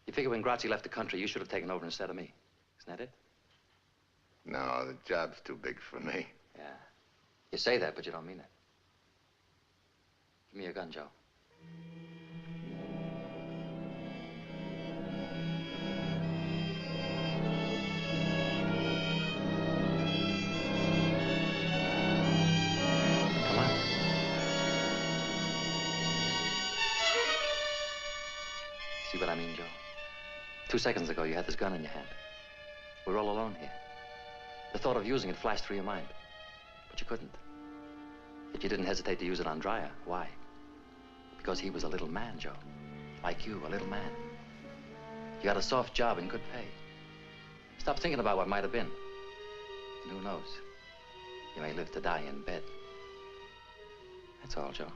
You figure when Grazzi left the country, you should have taken over instead of me. Isn't that it? No, the job's too big for me. Yeah. You say that, but you don't mean it. Give me your gun, Joe. Come on. See what I mean, Joe? 2 seconds ago, you had this gun in your hand. We're all alone here. The thought of using it flashed through your mind. But you couldn't. Yet you didn't hesitate to use it on Dreyer. Why? Because he was a little man, Joe. Like you, a little man. You got a soft job and good pay. Stop thinking about what might have been. And who knows? You may live to die in bed. That's all, Joe.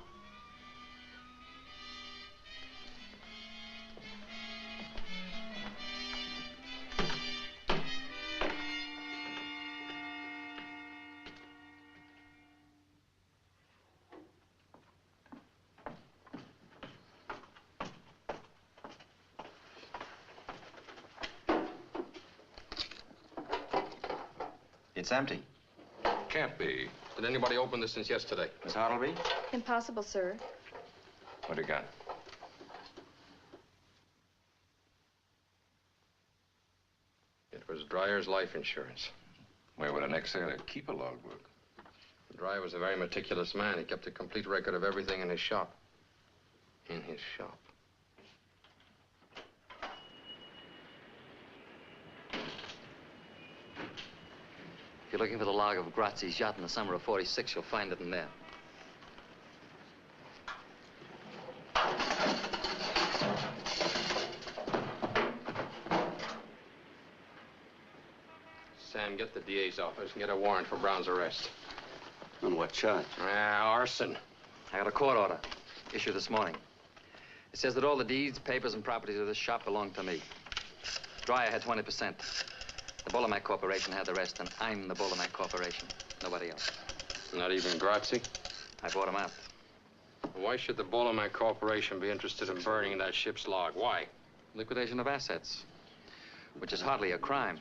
It's empty. Can't be. Did anybody open this since yesterday? Miss Hartleby? Impossible, sir. What do you got? It was Dryer's life insurance. Where would an ex-sailor keep a logbook? Dryer was a very meticulous man. He kept a complete record of everything in his shop. In his shop. If you're looking for the log of Grazzi's yacht in the summer of '46, you'll find it in there. Sam, get the DA's office and get a warrant for Brown's arrest. On what charge? Arson. I got a court order issued this morning. It says that all the deeds, papers, and properties of this shop belong to me. Dryer had 20%. The Bullamac Corporation had the rest, and I'm the Bullamac Corporation. Nobody else. Not even Grazzi? I bought him out. Why should the Bullamac Corporation be interested in burning that ship's log? Why? Liquidation of assets, which is hardly a crime.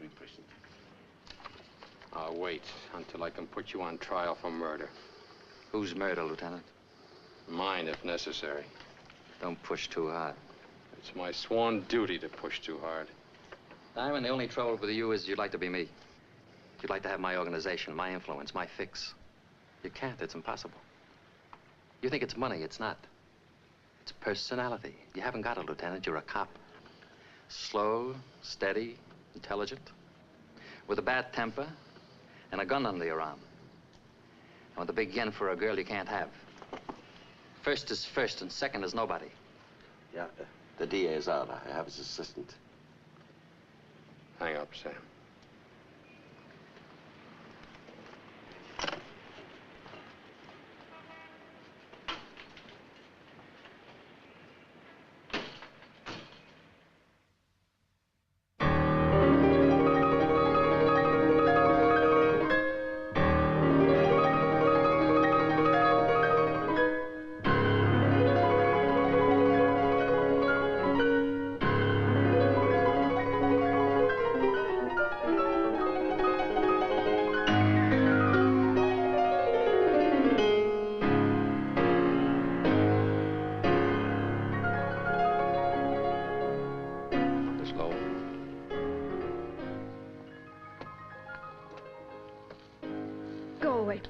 I'll wait until I can put you on trial for murder. Whose murder, Lieutenant? Mine, if necessary. Don't push too hard. It's my sworn duty to push too hard. Diamond, the only trouble with you is you'd like to be me. You'd like to have my organization, my influence, my fix. You can't. It's impossible. You think it's money. It's not. It's personality. You haven't got it, Lieutenant. You're a cop. Slow, steady, intelligent, with a bad temper and a gun under your arm. And with a big yen for a girl you can't have. First is first and second is nobody. Yeah, the DA is out. I have his assistant. Hang up, Sam.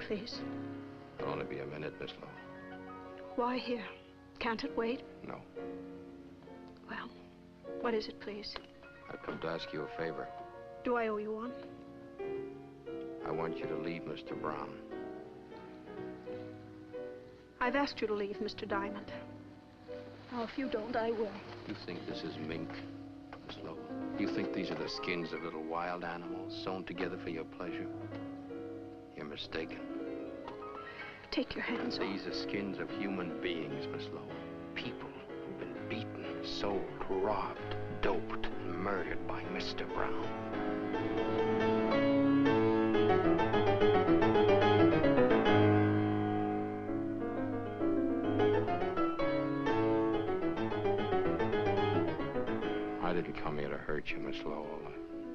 Please. It'll only be a minute, Miss Lowe. Why here? Can't it wait? No. Well, what is it, please? I've come to ask you a favor. Do I owe you one? I want you to leave Mr. Brown. I've asked you to leave, Mr. Diamond. Now, if you don't, I will. You think this is mink, Miss Lowe? You think these are the skins of little wild animals sewn together for your pleasure? You're mistaken. Take your hands off. These are skins of human beings, Miss Lowe. People who've been beaten, sold, robbed, doped, and murdered by Mr. Brown. I didn't come here to hurt you, Miss Lowell.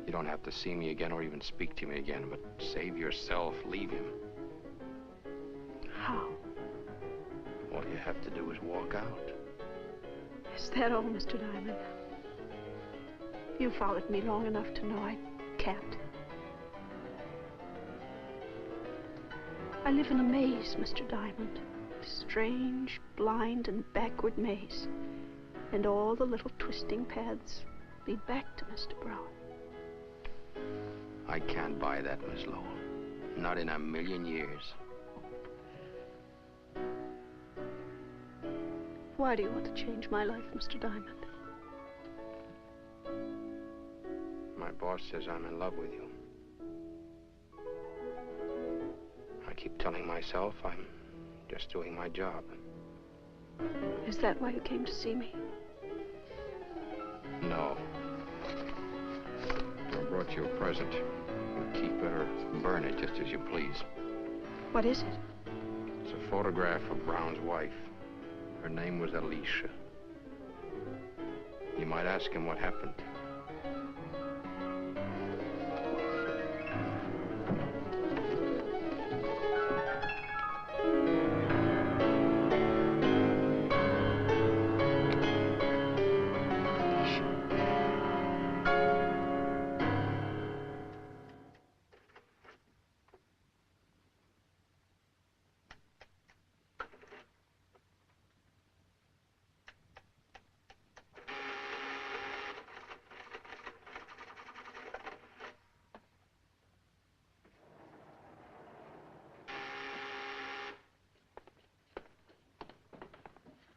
You don't have to see me again or even speak to me again, but save yourself, leave him. How? All you have to do is walk out. Is that all, Mr. Diamond? You followed me long enough to know I can't. I live in a maze, Mr. Diamond. A strange, blind, and backward maze. And all the little twisting paths lead back to Mr. Brown. I can't buy that, Miss Lowell. Not in a million years. Why do you want to change my life, Mr. Diamond? My boss says I'm in love with you. I keep telling myself I'm just doing my job. Is that why you came to see me? No. I brought you a present. You keep it or burn it just as you please. What is it? It's a photograph of Brown's wife. Her name was Alicia. You might ask him what happened.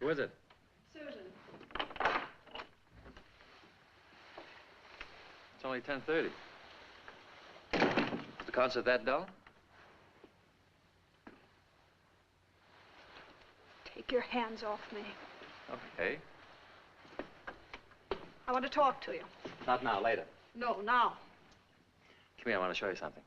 Who is it? Susan. It's only 10:30. Is the concert that dull? Take your hands off me. Okay. I want to talk to you. Not now, later. No, now. Come here, I want to show you something.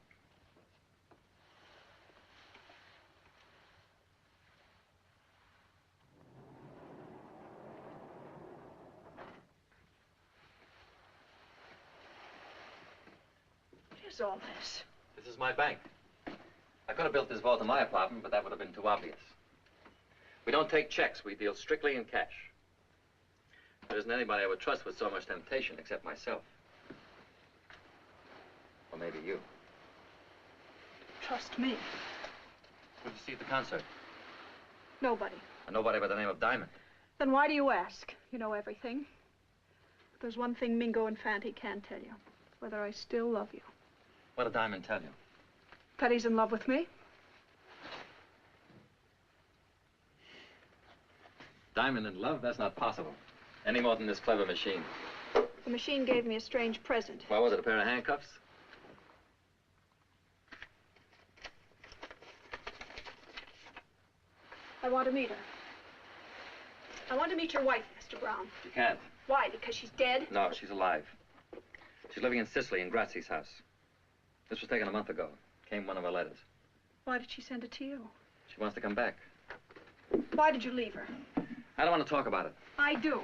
What is all this? This is my bank. I could have built this vault in my apartment, but that would have been too obvious. We don't take checks. We deal strictly in cash. There isn't anybody I would trust with so much temptation except myself. Or maybe you. Trust me. Who did you see at the concert? Nobody. Nobody by the name of Diamond. Then why do you ask? You know everything. There's one thing Mingo and Fanty can't tell you. Whether I still love you. What did Diamond tell you? That he's in love with me. Diamond in love? That's not possible. Any more than this clever machine. The machine gave me a strange present. What was it, a pair of handcuffs? I want to meet her. I want to meet your wife, Mr. Brown. You can't. Why? Because she's dead? No, she's alive. She's living in Sicily in Grazi's house. This was taken a month ago. Came one of her letters. Why did she send it to you? She wants to come back. Why did you leave her? I don't want to talk about it. I do.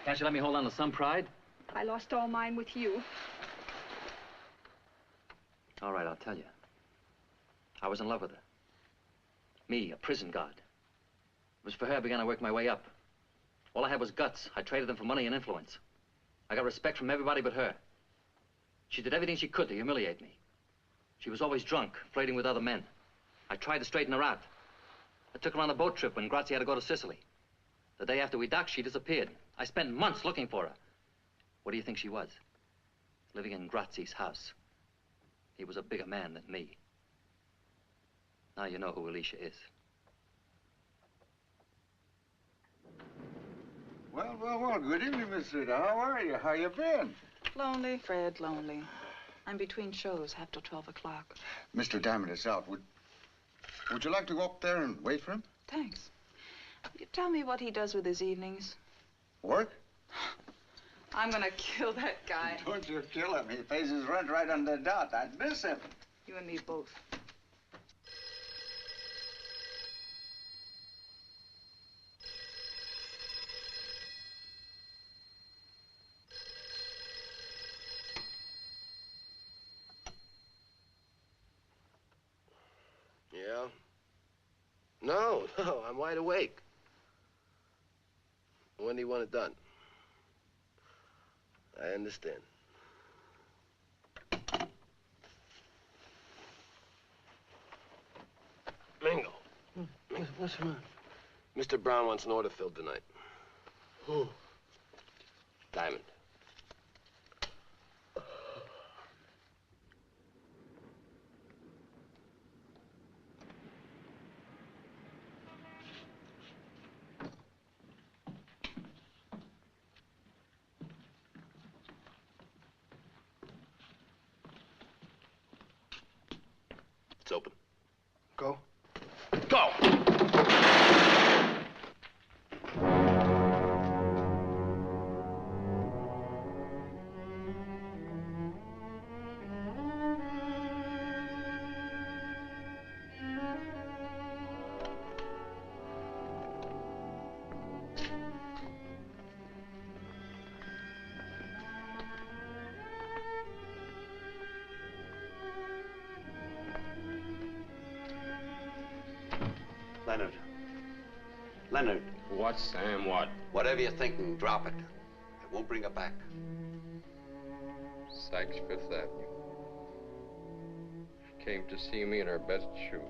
Can't you let me hold on to some pride? I lost all mine with you. All right, I'll tell you. I was in love with her. Me, a prison guard. It was for her I began to work my way up. All I had was guts. I traded them for money and influence. I got respect from everybody but her. She did everything she could to humiliate me. She was always drunk, flirting with other men. I tried to straighten her out. I took her on a boat trip when Grazzi had to go to Sicily. The day after we docked, she disappeared. I spent months looking for her. What do you think she was? Living in Grazzi's house. He was a bigger man than me. Now you know who Alicia is. Well, good evening, Miss Rita. How are you? How you been? Lonely, Fred, lonely. I'm between shows, half till 12 o'clock. Mr. Diamond is out. Would you like to go up there and wait for him? Thanks. Will you tell me what he does with his evenings? Work? I'm gonna kill that guy. Don't you kill him. He pays his rent right on the dot. I'd miss him. You and me both. Yeah? No, I'm wide awake. When do you want it done? I understand. Mingo. What's the matter? Mr. Brown wants an order filled tonight. Who? Diamond. It's open. Go. Go! Leonard. Leonard. What, Sam, what? Whatever you're thinking, drop it. I won't bring her back. Sykes, Fifth Avenue. She came to see me in her best shoes.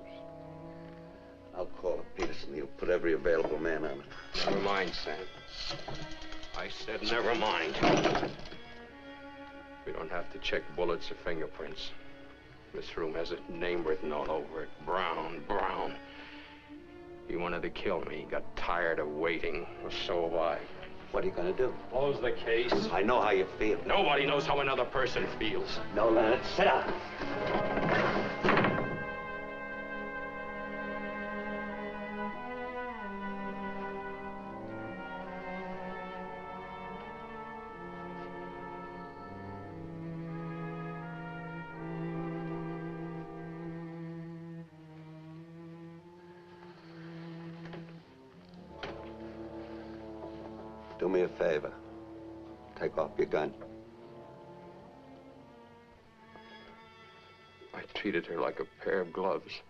I'll call up Peterson. He'll put every available man on it. Never mind, Sam. I said never mind. We don't have to check bullets or fingerprints. This room has a name written all over it. Brown, Brown. He wanted to kill me. He got tired of waiting. Well, so have I. What are you going to do? Close the case. I know how you feel. Nobody knows how another person feels. No, Leonard, sit down. Do me a favor. Take off your gun. I treated her like a pair of gloves.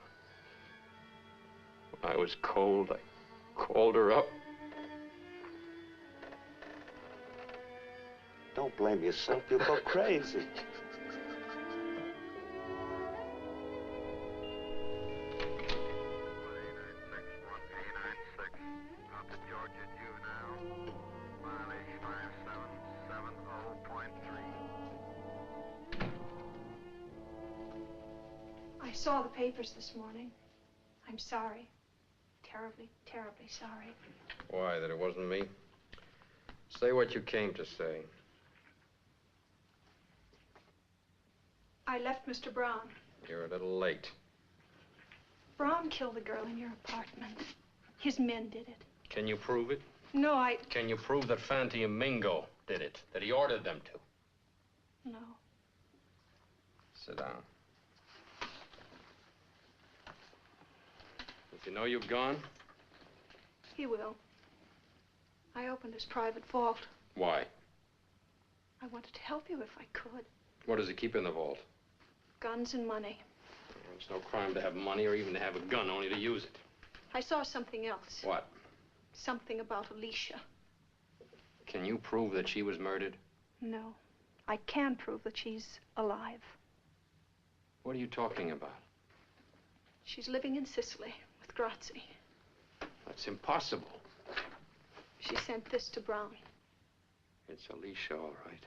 When I was cold, I called her up. Don't blame yourself. You'll go crazy. I saw the papers this morning. I'm sorry. Terribly, terribly sorry. Why, that it wasn't me? Say what you came to say. I left Mr. Brown. You're a little late. Brown killed the girl in your apartment. His men did it. Can you prove it? No, Can you prove that Fanti and Mingo did it? That he ordered them to? No. Sit down. Does he know you've gone? He will. I opened his private vault. Why? I wanted to help you if I could. What does he keep in the vault? Guns and money. It's no crime to have money or even to have a gun, only to use it. I saw something else. What? Something about Alicia. Can you prove that she was murdered? No. I can prove that she's alive. What are you talking about? She's living in Sicily with Grazzi. That's impossible. She sent this to Brown. It's Alicia, all right.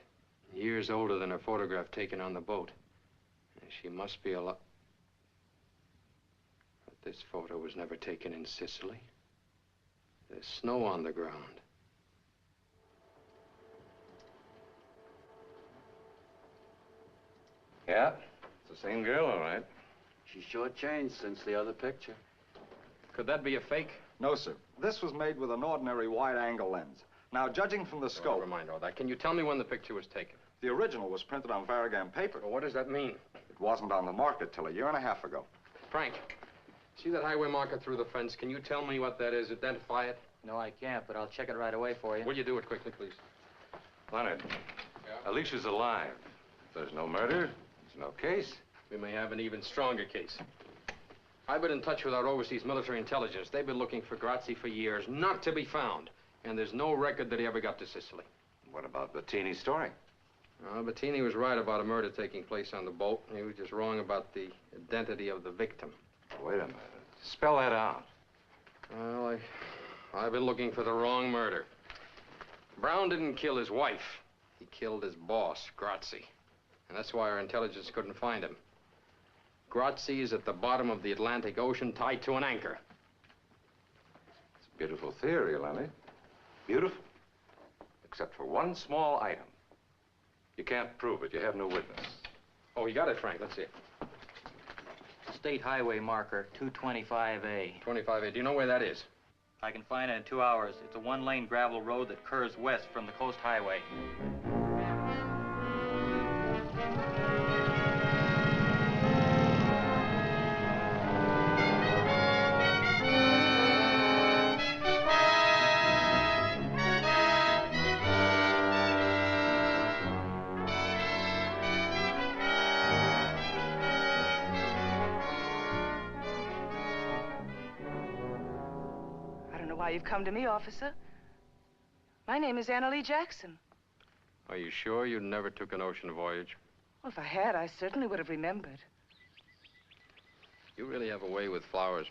Years older than her photograph taken on the boat. She must be alive. But this photo was never taken in Sicily. There's snow on the ground. Yeah, it's the same girl, all right. She sure changed since the other picture. Could that be a fake? No, sir. This was made with an ordinary wide-angle lens. Now, judging from the scope... Never mind all that. Can you tell me when the picture was taken? The original was printed on Variegain paper. Well, what does that mean? It wasn't on the market till a year and a half ago. Frank, see that highway marker through the fence? Can you tell me what that is? Identify it? No, I can't, but I'll check it right away for you. Will you do it quickly, please? Leonard, Alicia's alive. There's no murder. There's no case. We may have an even stronger case. I've been in touch with our overseas military intelligence. They've been looking for Grazzi for years, not to be found. And there's no record that he ever got to Sicily. What about Bettini's story? Bettini was right about a murder taking place on the boat. He was just wrong about the identity of the victim. Wait a minute. Spell that out. Well, I've been looking for the wrong murder. Brown didn't kill his wife. He killed his boss, Grazzi. And that's why our intelligence couldn't find him. Grazzi is at the bottom of the Atlantic Ocean, tied to an anchor. It's a beautiful theory, Lenny. Beautiful. Except for one small item. You can't prove it. You have no witness. Oh, you got it, Frank. Let's see it. State highway marker 225A. 25A. Do you know where that is? I can find it in 2 hours. It's a one-lane gravel road that curves west from the coast highway. You've come to me, officer. My name is Anna Lee Jackson. Are you sure you never took an ocean voyage? Well, if I had, I certainly would have remembered. You really have a way with flowers.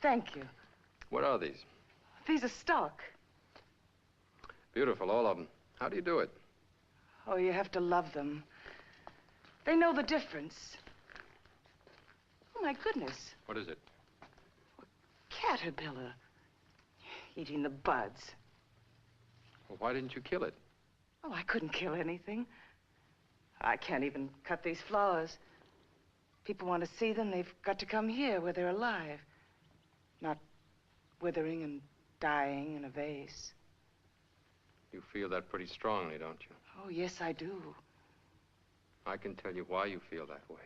Thank you. What are these? These are stock. Beautiful, all of them. How do you do it? Oh, you have to love them. They know the difference. Oh, my goodness. What is it? caterpillar. Eating the buds. Well, why didn't you kill it? Oh, I couldn't kill anything. I can't even cut these flowers. People want to see them, they've got to come here where they're alive. Not withering and dying in a vase. You feel that pretty strongly, don't you? Oh, yes, I do. I can tell you why you feel that way.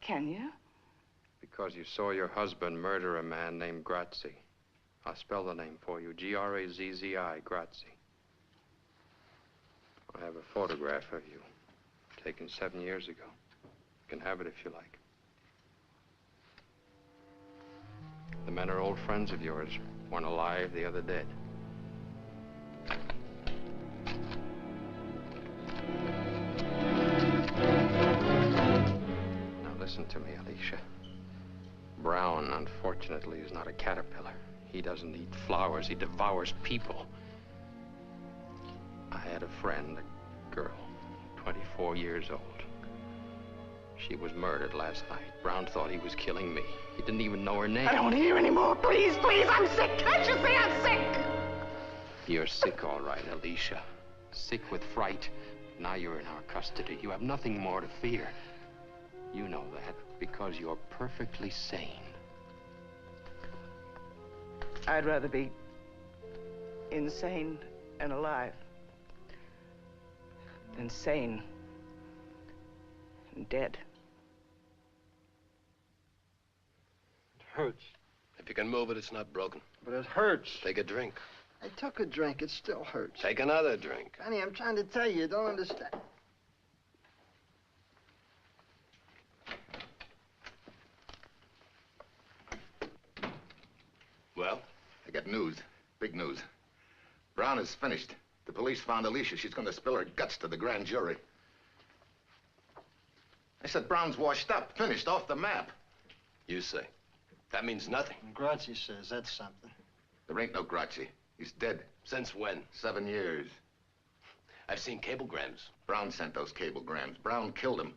Can you? Because you saw your husband murder a man named Grazzi. I'll spell the name for you. Grazzi, Grazzi. I have a photograph of you, taken 7 years ago. You can have it if you like. The men are old friends of yours. One alive, the other dead. Now listen to me, Alicia. Brown, unfortunately, is not a caterpillar. He doesn't eat flowers, he devours people. I had a friend, a girl, 24 years old. She was murdered last night. Brown thought he was killing me. He didn't even know her name. I don't want to hear anymore. Please, please, I'm sick. Can't you see I'm sick? You're sick, all right, Alicia. Sick with fright. Now you're in our custody. You have nothing more to fear. You know that because you're perfectly sane. I'd rather be insane and alive than sane and dead. It hurts. If you can move it, it's not broken. But it hurts. Take a drink. I took a drink. It still hurts. Take another drink. Honey, I'm trying to tell you. You don't understand. Well? I got news. Big news. Brown is finished. The police found Alicia. She's going to spill her guts to the grand jury. I said Brown's washed up, finished, off the map. You say. That means nothing. Grazzi says that's something. There ain't no Grazzi. He's dead. Since when? 7 years. I've seen cablegrams. Brown sent those cablegrams. Brown killed him.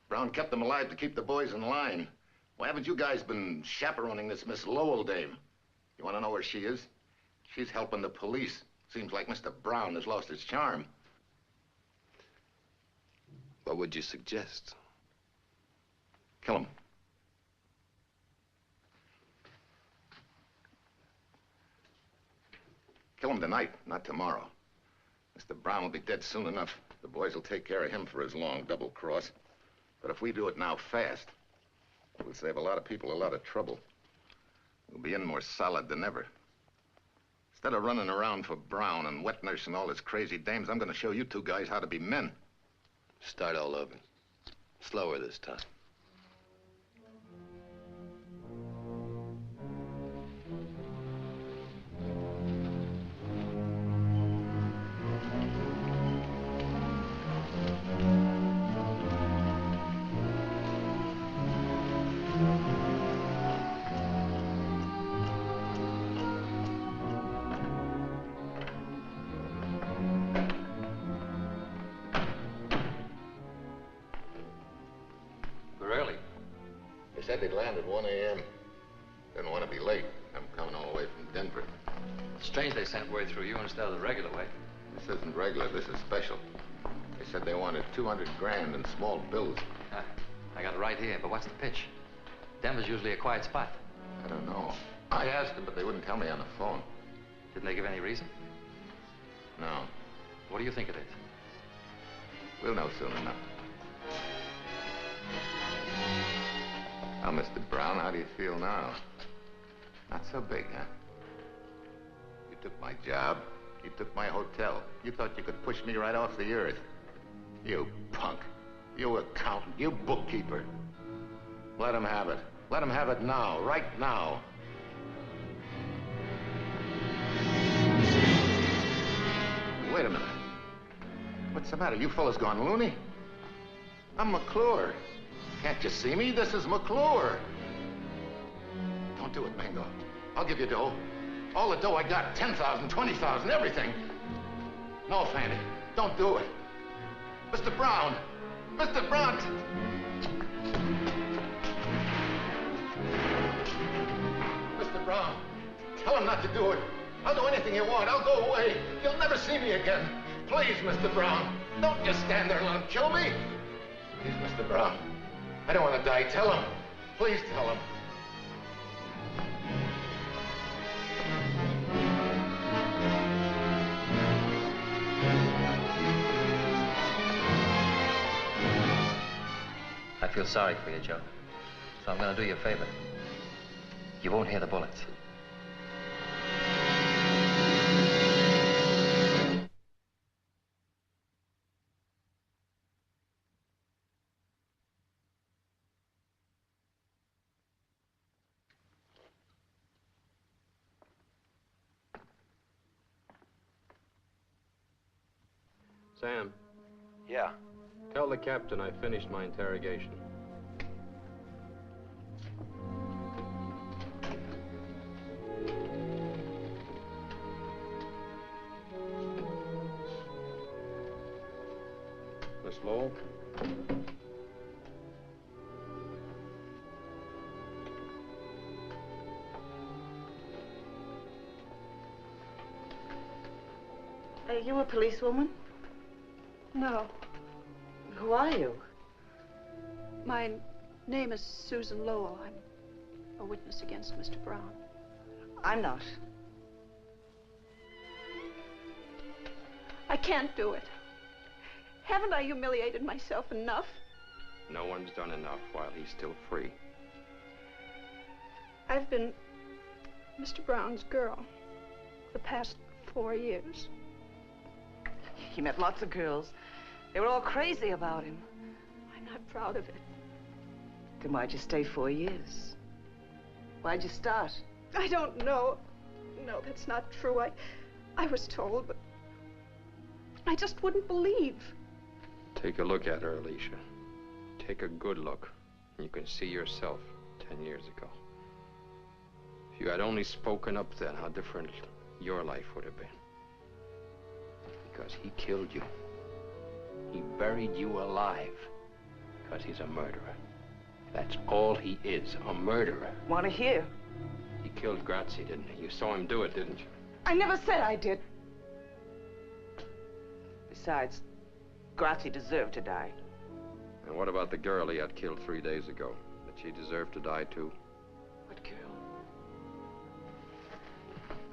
Brown kept them alive to keep the boys in line. Why haven't you guys been chaperoning this Miss Lowell dame? You want to know where she is? She's helping the police. Seems like Mr. Brown has lost his charm. What would you suggest? Kill him. Kill him tonight, not tomorrow. Mr. Brown will be dead soon enough. The boys will take care of him for his long double cross. But if we do it now fast, we'll save a lot of people a lot of trouble. We'll be in more solid than ever. Instead of running around for Brown and wet nurse and all his crazy dames, I'm going to show you two guys how to be men. Start all over. Slower this time. They said they'd land at 1 a.m. Didn't want to be late. I'm coming all the way from Denver. Strange they sent word through you instead of the regular way. This isn't regular. This is special. They said they wanted 200 grand in small bills. I got it right here, but what's the pitch? Denver's usually a quiet spot. I don't know. I asked them, but they wouldn't tell me on the phone. Didn't they give any reason? No. What do you think it is? We'll know soon enough. Now, Mr. Brown, how do you feel now? Not so big, huh? You took my job. You took my hotel. You thought you could push me right off the earth. You punk. You accountant. You bookkeeper. Let him have it. Let him have it now. Right now. Wait a minute. What's the matter? You fellas gone loony? I'm McClure. Can't you see me? This is McClure. Don't do it, Mingo. I'll give you dough. All the dough I got, 10,000, 20,000, everything. No, Fanny, don't do it. Mr. Brown! Mr. Brown! Mr. Brown! Tell him not to do it. I'll do anything you want. I'll go away. You'll never see me again. Please, Mr. Brown. Don't just stand there and let him kill me. Please, Mr. Brown. I don't want to die. Tell him. Please tell him. I feel sorry for you, Joe. So I'm going to do you a favor. You won't hear the bullets. Sam. Yeah? Tell the captain I finished my interrogation. Miss Lowell? Are you a policewoman? No. Who are you? My name is Susan Lowell. I'm a witness against Mr. Brown. I'm not. I can't do it. Haven't I humiliated myself enough? No one's done enough while he's still free. I've been Mr. Brown's girl the past 4 years. He met lots of girls. They were all crazy about him. I'm not proud of it. Then why'd you stay 4 years? Why'd you start? I don't know. No, that's not true. I was told, but I just wouldn't believe. Take a look at her, Alicia. Take a good look. You can see yourself 10 years ago. If you had only spoken up then, how different your life would have been. Because he killed you. He buried you alive. Because he's a murderer. That's all he is, a murderer. Want to hear? He killed Grazzi, didn't he? You saw him do it, didn't you? I never said I did. Besides, Grazzi deserved to die. And what about the girl he had killed 3 days ago? Did she deserve to die, too? What girl?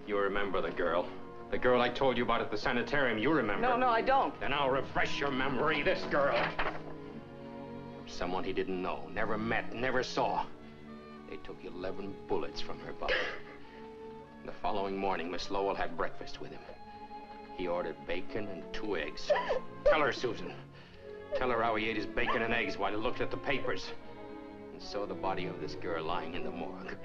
You remember the girl. The girl I told you about at the sanitarium, you remember. No, I don't. Then I'll refresh your memory. This girl. Someone he didn't know, never met, never saw. They took 11 bullets from her body. The following morning, Miss Lowell had breakfast with him. He ordered bacon and 2 eggs. Tell her, Susan. Tell her how he ate his bacon and eggs while he looked at the papers. And saw the body of this girl lying in the morgue.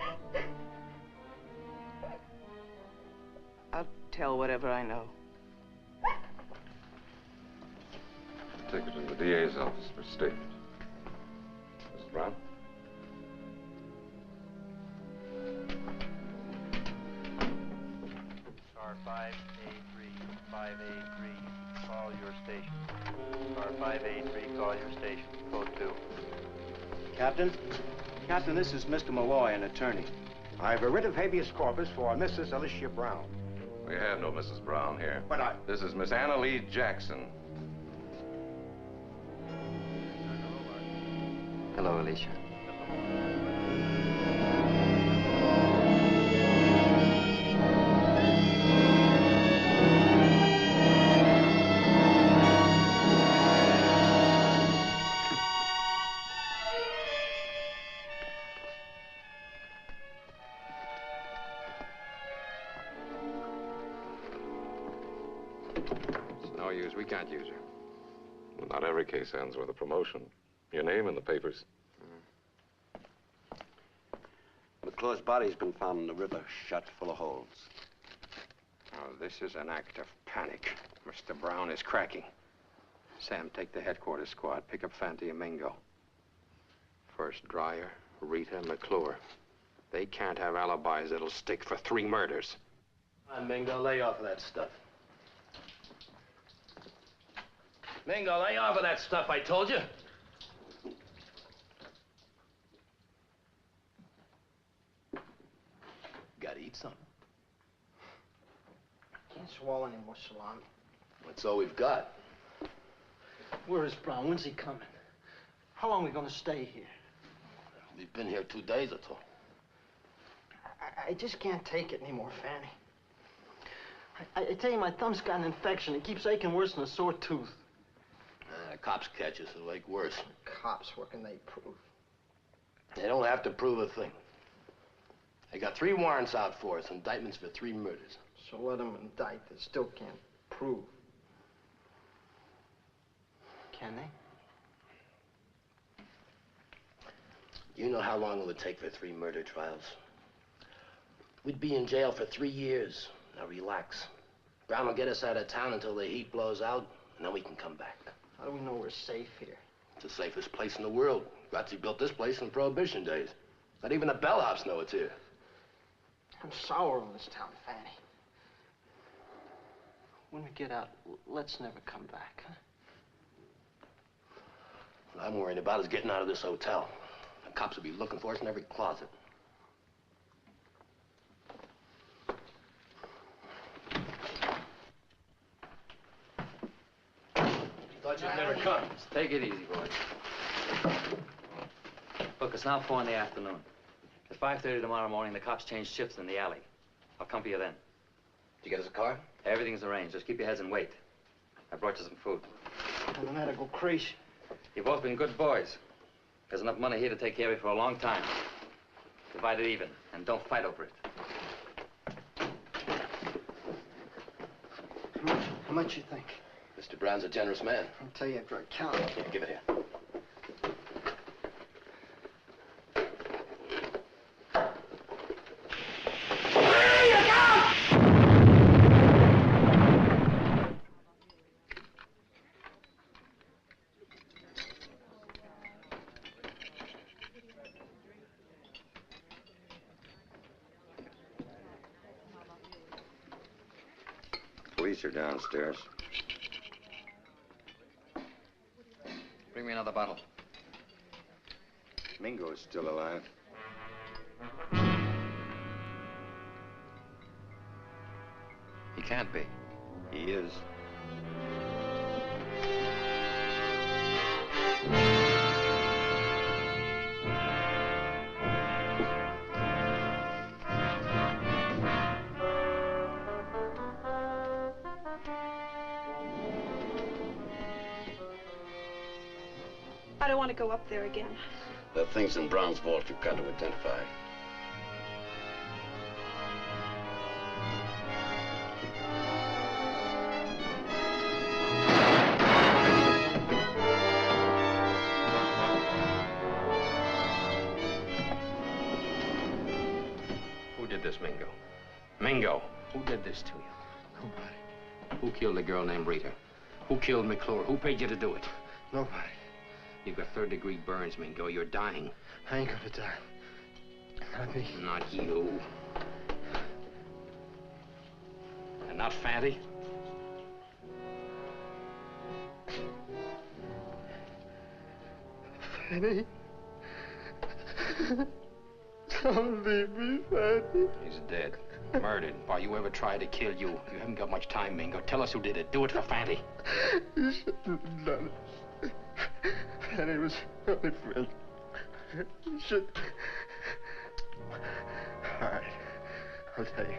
I'll tell whatever I know. Take it to the DA's office for statement. Mrs. Brown? Car 5A3, 5A3, call your station. Car 5A3, call your station. Code 2. Captain? Captain, this is Mr. Malloy, an attorney. I have a writ of habeas corpus for Mrs. Alicia Brown. We have no Mrs. Brown here. But This is Miss Anna Lee Jackson. Hello, Alicia. It's no use. We can't use her. Well, not every case ends with a promotion. Your name in the papers. McClure's body's been found in the river, shot full of holes. Oh, this is an act of panic. Mr. Brown is cracking. Sam, take the headquarters squad. Pick up Fanti and Mingo. First Dreyer, Rita, McClure. They can't have alibis that'll stick for 3 murders. Come on, Mingo, lay off of that stuff. Mingo, lay off of that stuff, I told you. Gotta eat something. swallow any more salami. That's all we've got. Where is Brown? When's he coming? How long are we going to stay here? We've been here 2 days or so. I just can't take it anymore, Fanny. I tell you, my thumb's got an infection. It keeps aching worse than a sore tooth. Cops catch us, it'll ache worse. Cops, what can they prove? They don't have to prove a thing. They got 3 warrants out for us, indictments for 3 murders. So let them indict. They still can't prove. Can they? You know how long it would take for 3 murder trials? We'd be in jail for 3 years. Now relax. Brown will get us out of town until the heat blows out, and then we can come back. How do we know we're safe here? It's the safest place in the world. Grazzi built this place in Prohibition days. Not even the bellhops know it's here. I'm sour on this town, Fanny. When we get out, let's never come back, huh? What I'm worrying about is getting out of this hotel. The cops will be looking for us in every closet. Thought you'd never come. Just take it easy, boys. Look, it's now 4 in the afternoon. At 5:30 tomorrow morning, the cops change shifts in the alley. I'll come for you then. Did you get us a car? Everything's arranged. Just keep your heads and wait. I brought you some food. I'm gonna go crazy. You've both been good boys. There's enough money here to take care of you for a long time. Divide it even, and don't fight over it. How much you think? Mr. Brown's a generous man. I'll tell you after I count. Here, give it here. Police are downstairs. Bring me another bottle. Mingo is still alive. He can't be. He is. I don't want to go up there again. There are things in Brown's vault you've got to identify. Who did this, Mingo? Mingo, who did this to you? Nobody. Who killed a girl named Rita? Who killed McClure? Who paid you to do it? Nobody. You've got 3rd-degree burns, Mingo. You're dying. I ain't gonna die. Not me. Not you. And not Fatty? Fanny. Don't leave me, Fanny. He's dead. Murdered. Why, you ever tried to kill you? You haven't got much time, Mingo. Tell us who did it. Do it for Fatty. You shouldn't have done it. Fanny was my only friend. You should... All right. I'll tell you.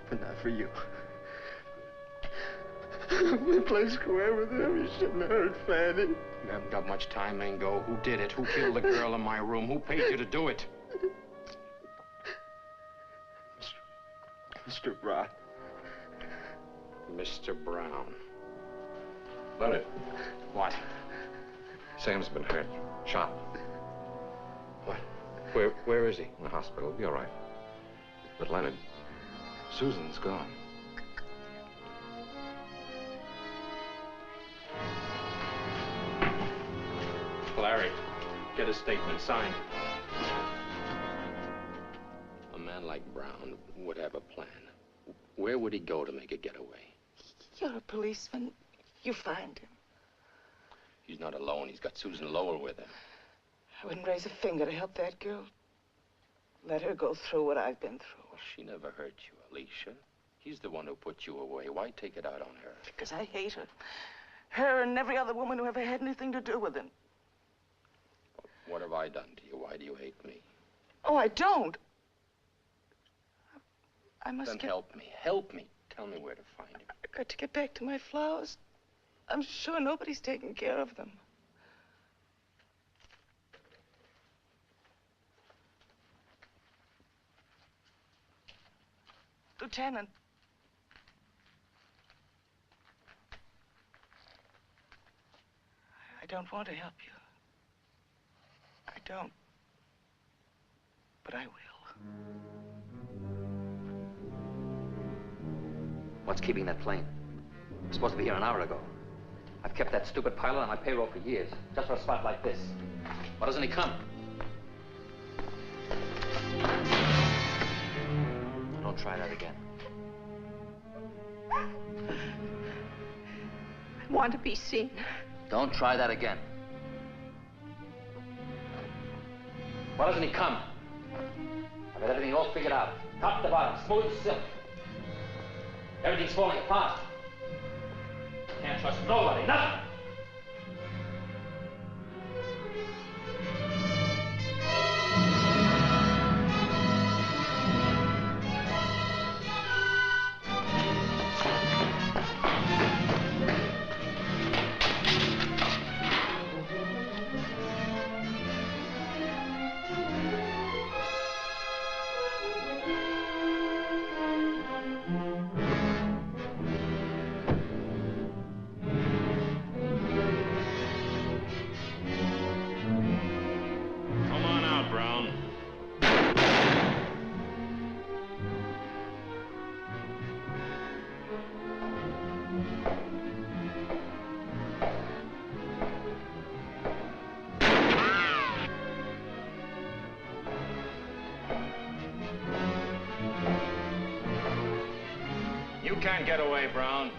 But not for you. We play square with him. You shouldn't have hurt Fanny. You haven't got much time, Mingo. Who did it? Who killed the girl in my room? Who paid you to do it? Mr. Brown. Mr. Brown. Leonard. What? Sam's been hurt. Shot. What? Where is he? In the hospital. He'll be all right. But Leonard, Susan's gone. Larry, get a statement signed. A man like Brown would have a plan. Where would he go to make a getaway? You're a policeman. You find him. He's not alone. He's got Susan Lowell with him. I wouldn't raise a finger to help that girl. Let her go through what I've been through. Well, she never hurt you, Alicia. He's the one who put you away. Why take it out on her? Because I hate her. Her and every other woman who ever had anything to do with him. What have I done to you? Why do you hate me? Oh, I don't. I must Then get... help me. Help me. Tell me where to find him. I've got to get back to my flowers. I'm sure nobody's taking care of them. Lieutenant. I don't want to help you. I don't. But I will. What's keeping that plane? It was supposed to be here an hour ago. I've kept that stupid pilot on my payroll for years, just for a spot like this. Why doesn't he come? Don't try that again. I want to be seen. Don't try that again. Why doesn't he come? I've got everything all figured out. Top to bottom, smooth as silk. Everything's falling apart. Can't trust nobody, nothing. You can't get away, Brown.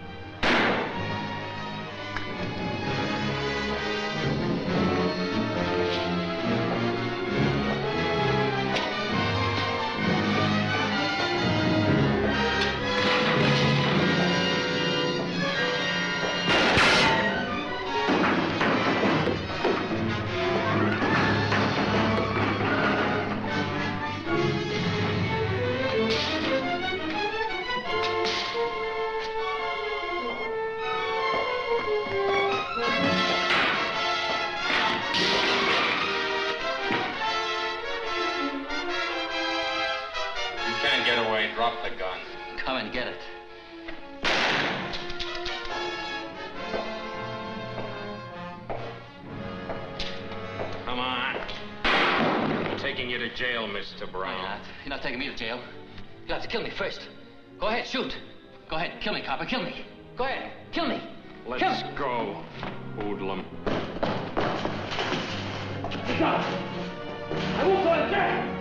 Drop the gun. Come and get it. Come on. I'm taking you to jail, Mr. Brown. No, you're not. You're not taking me to jail. You'll have to kill me first. Go ahead, shoot. Go ahead, kill me, copper, kill me. Go ahead, kill me. Let's go, hoodlum. I won't go and get it.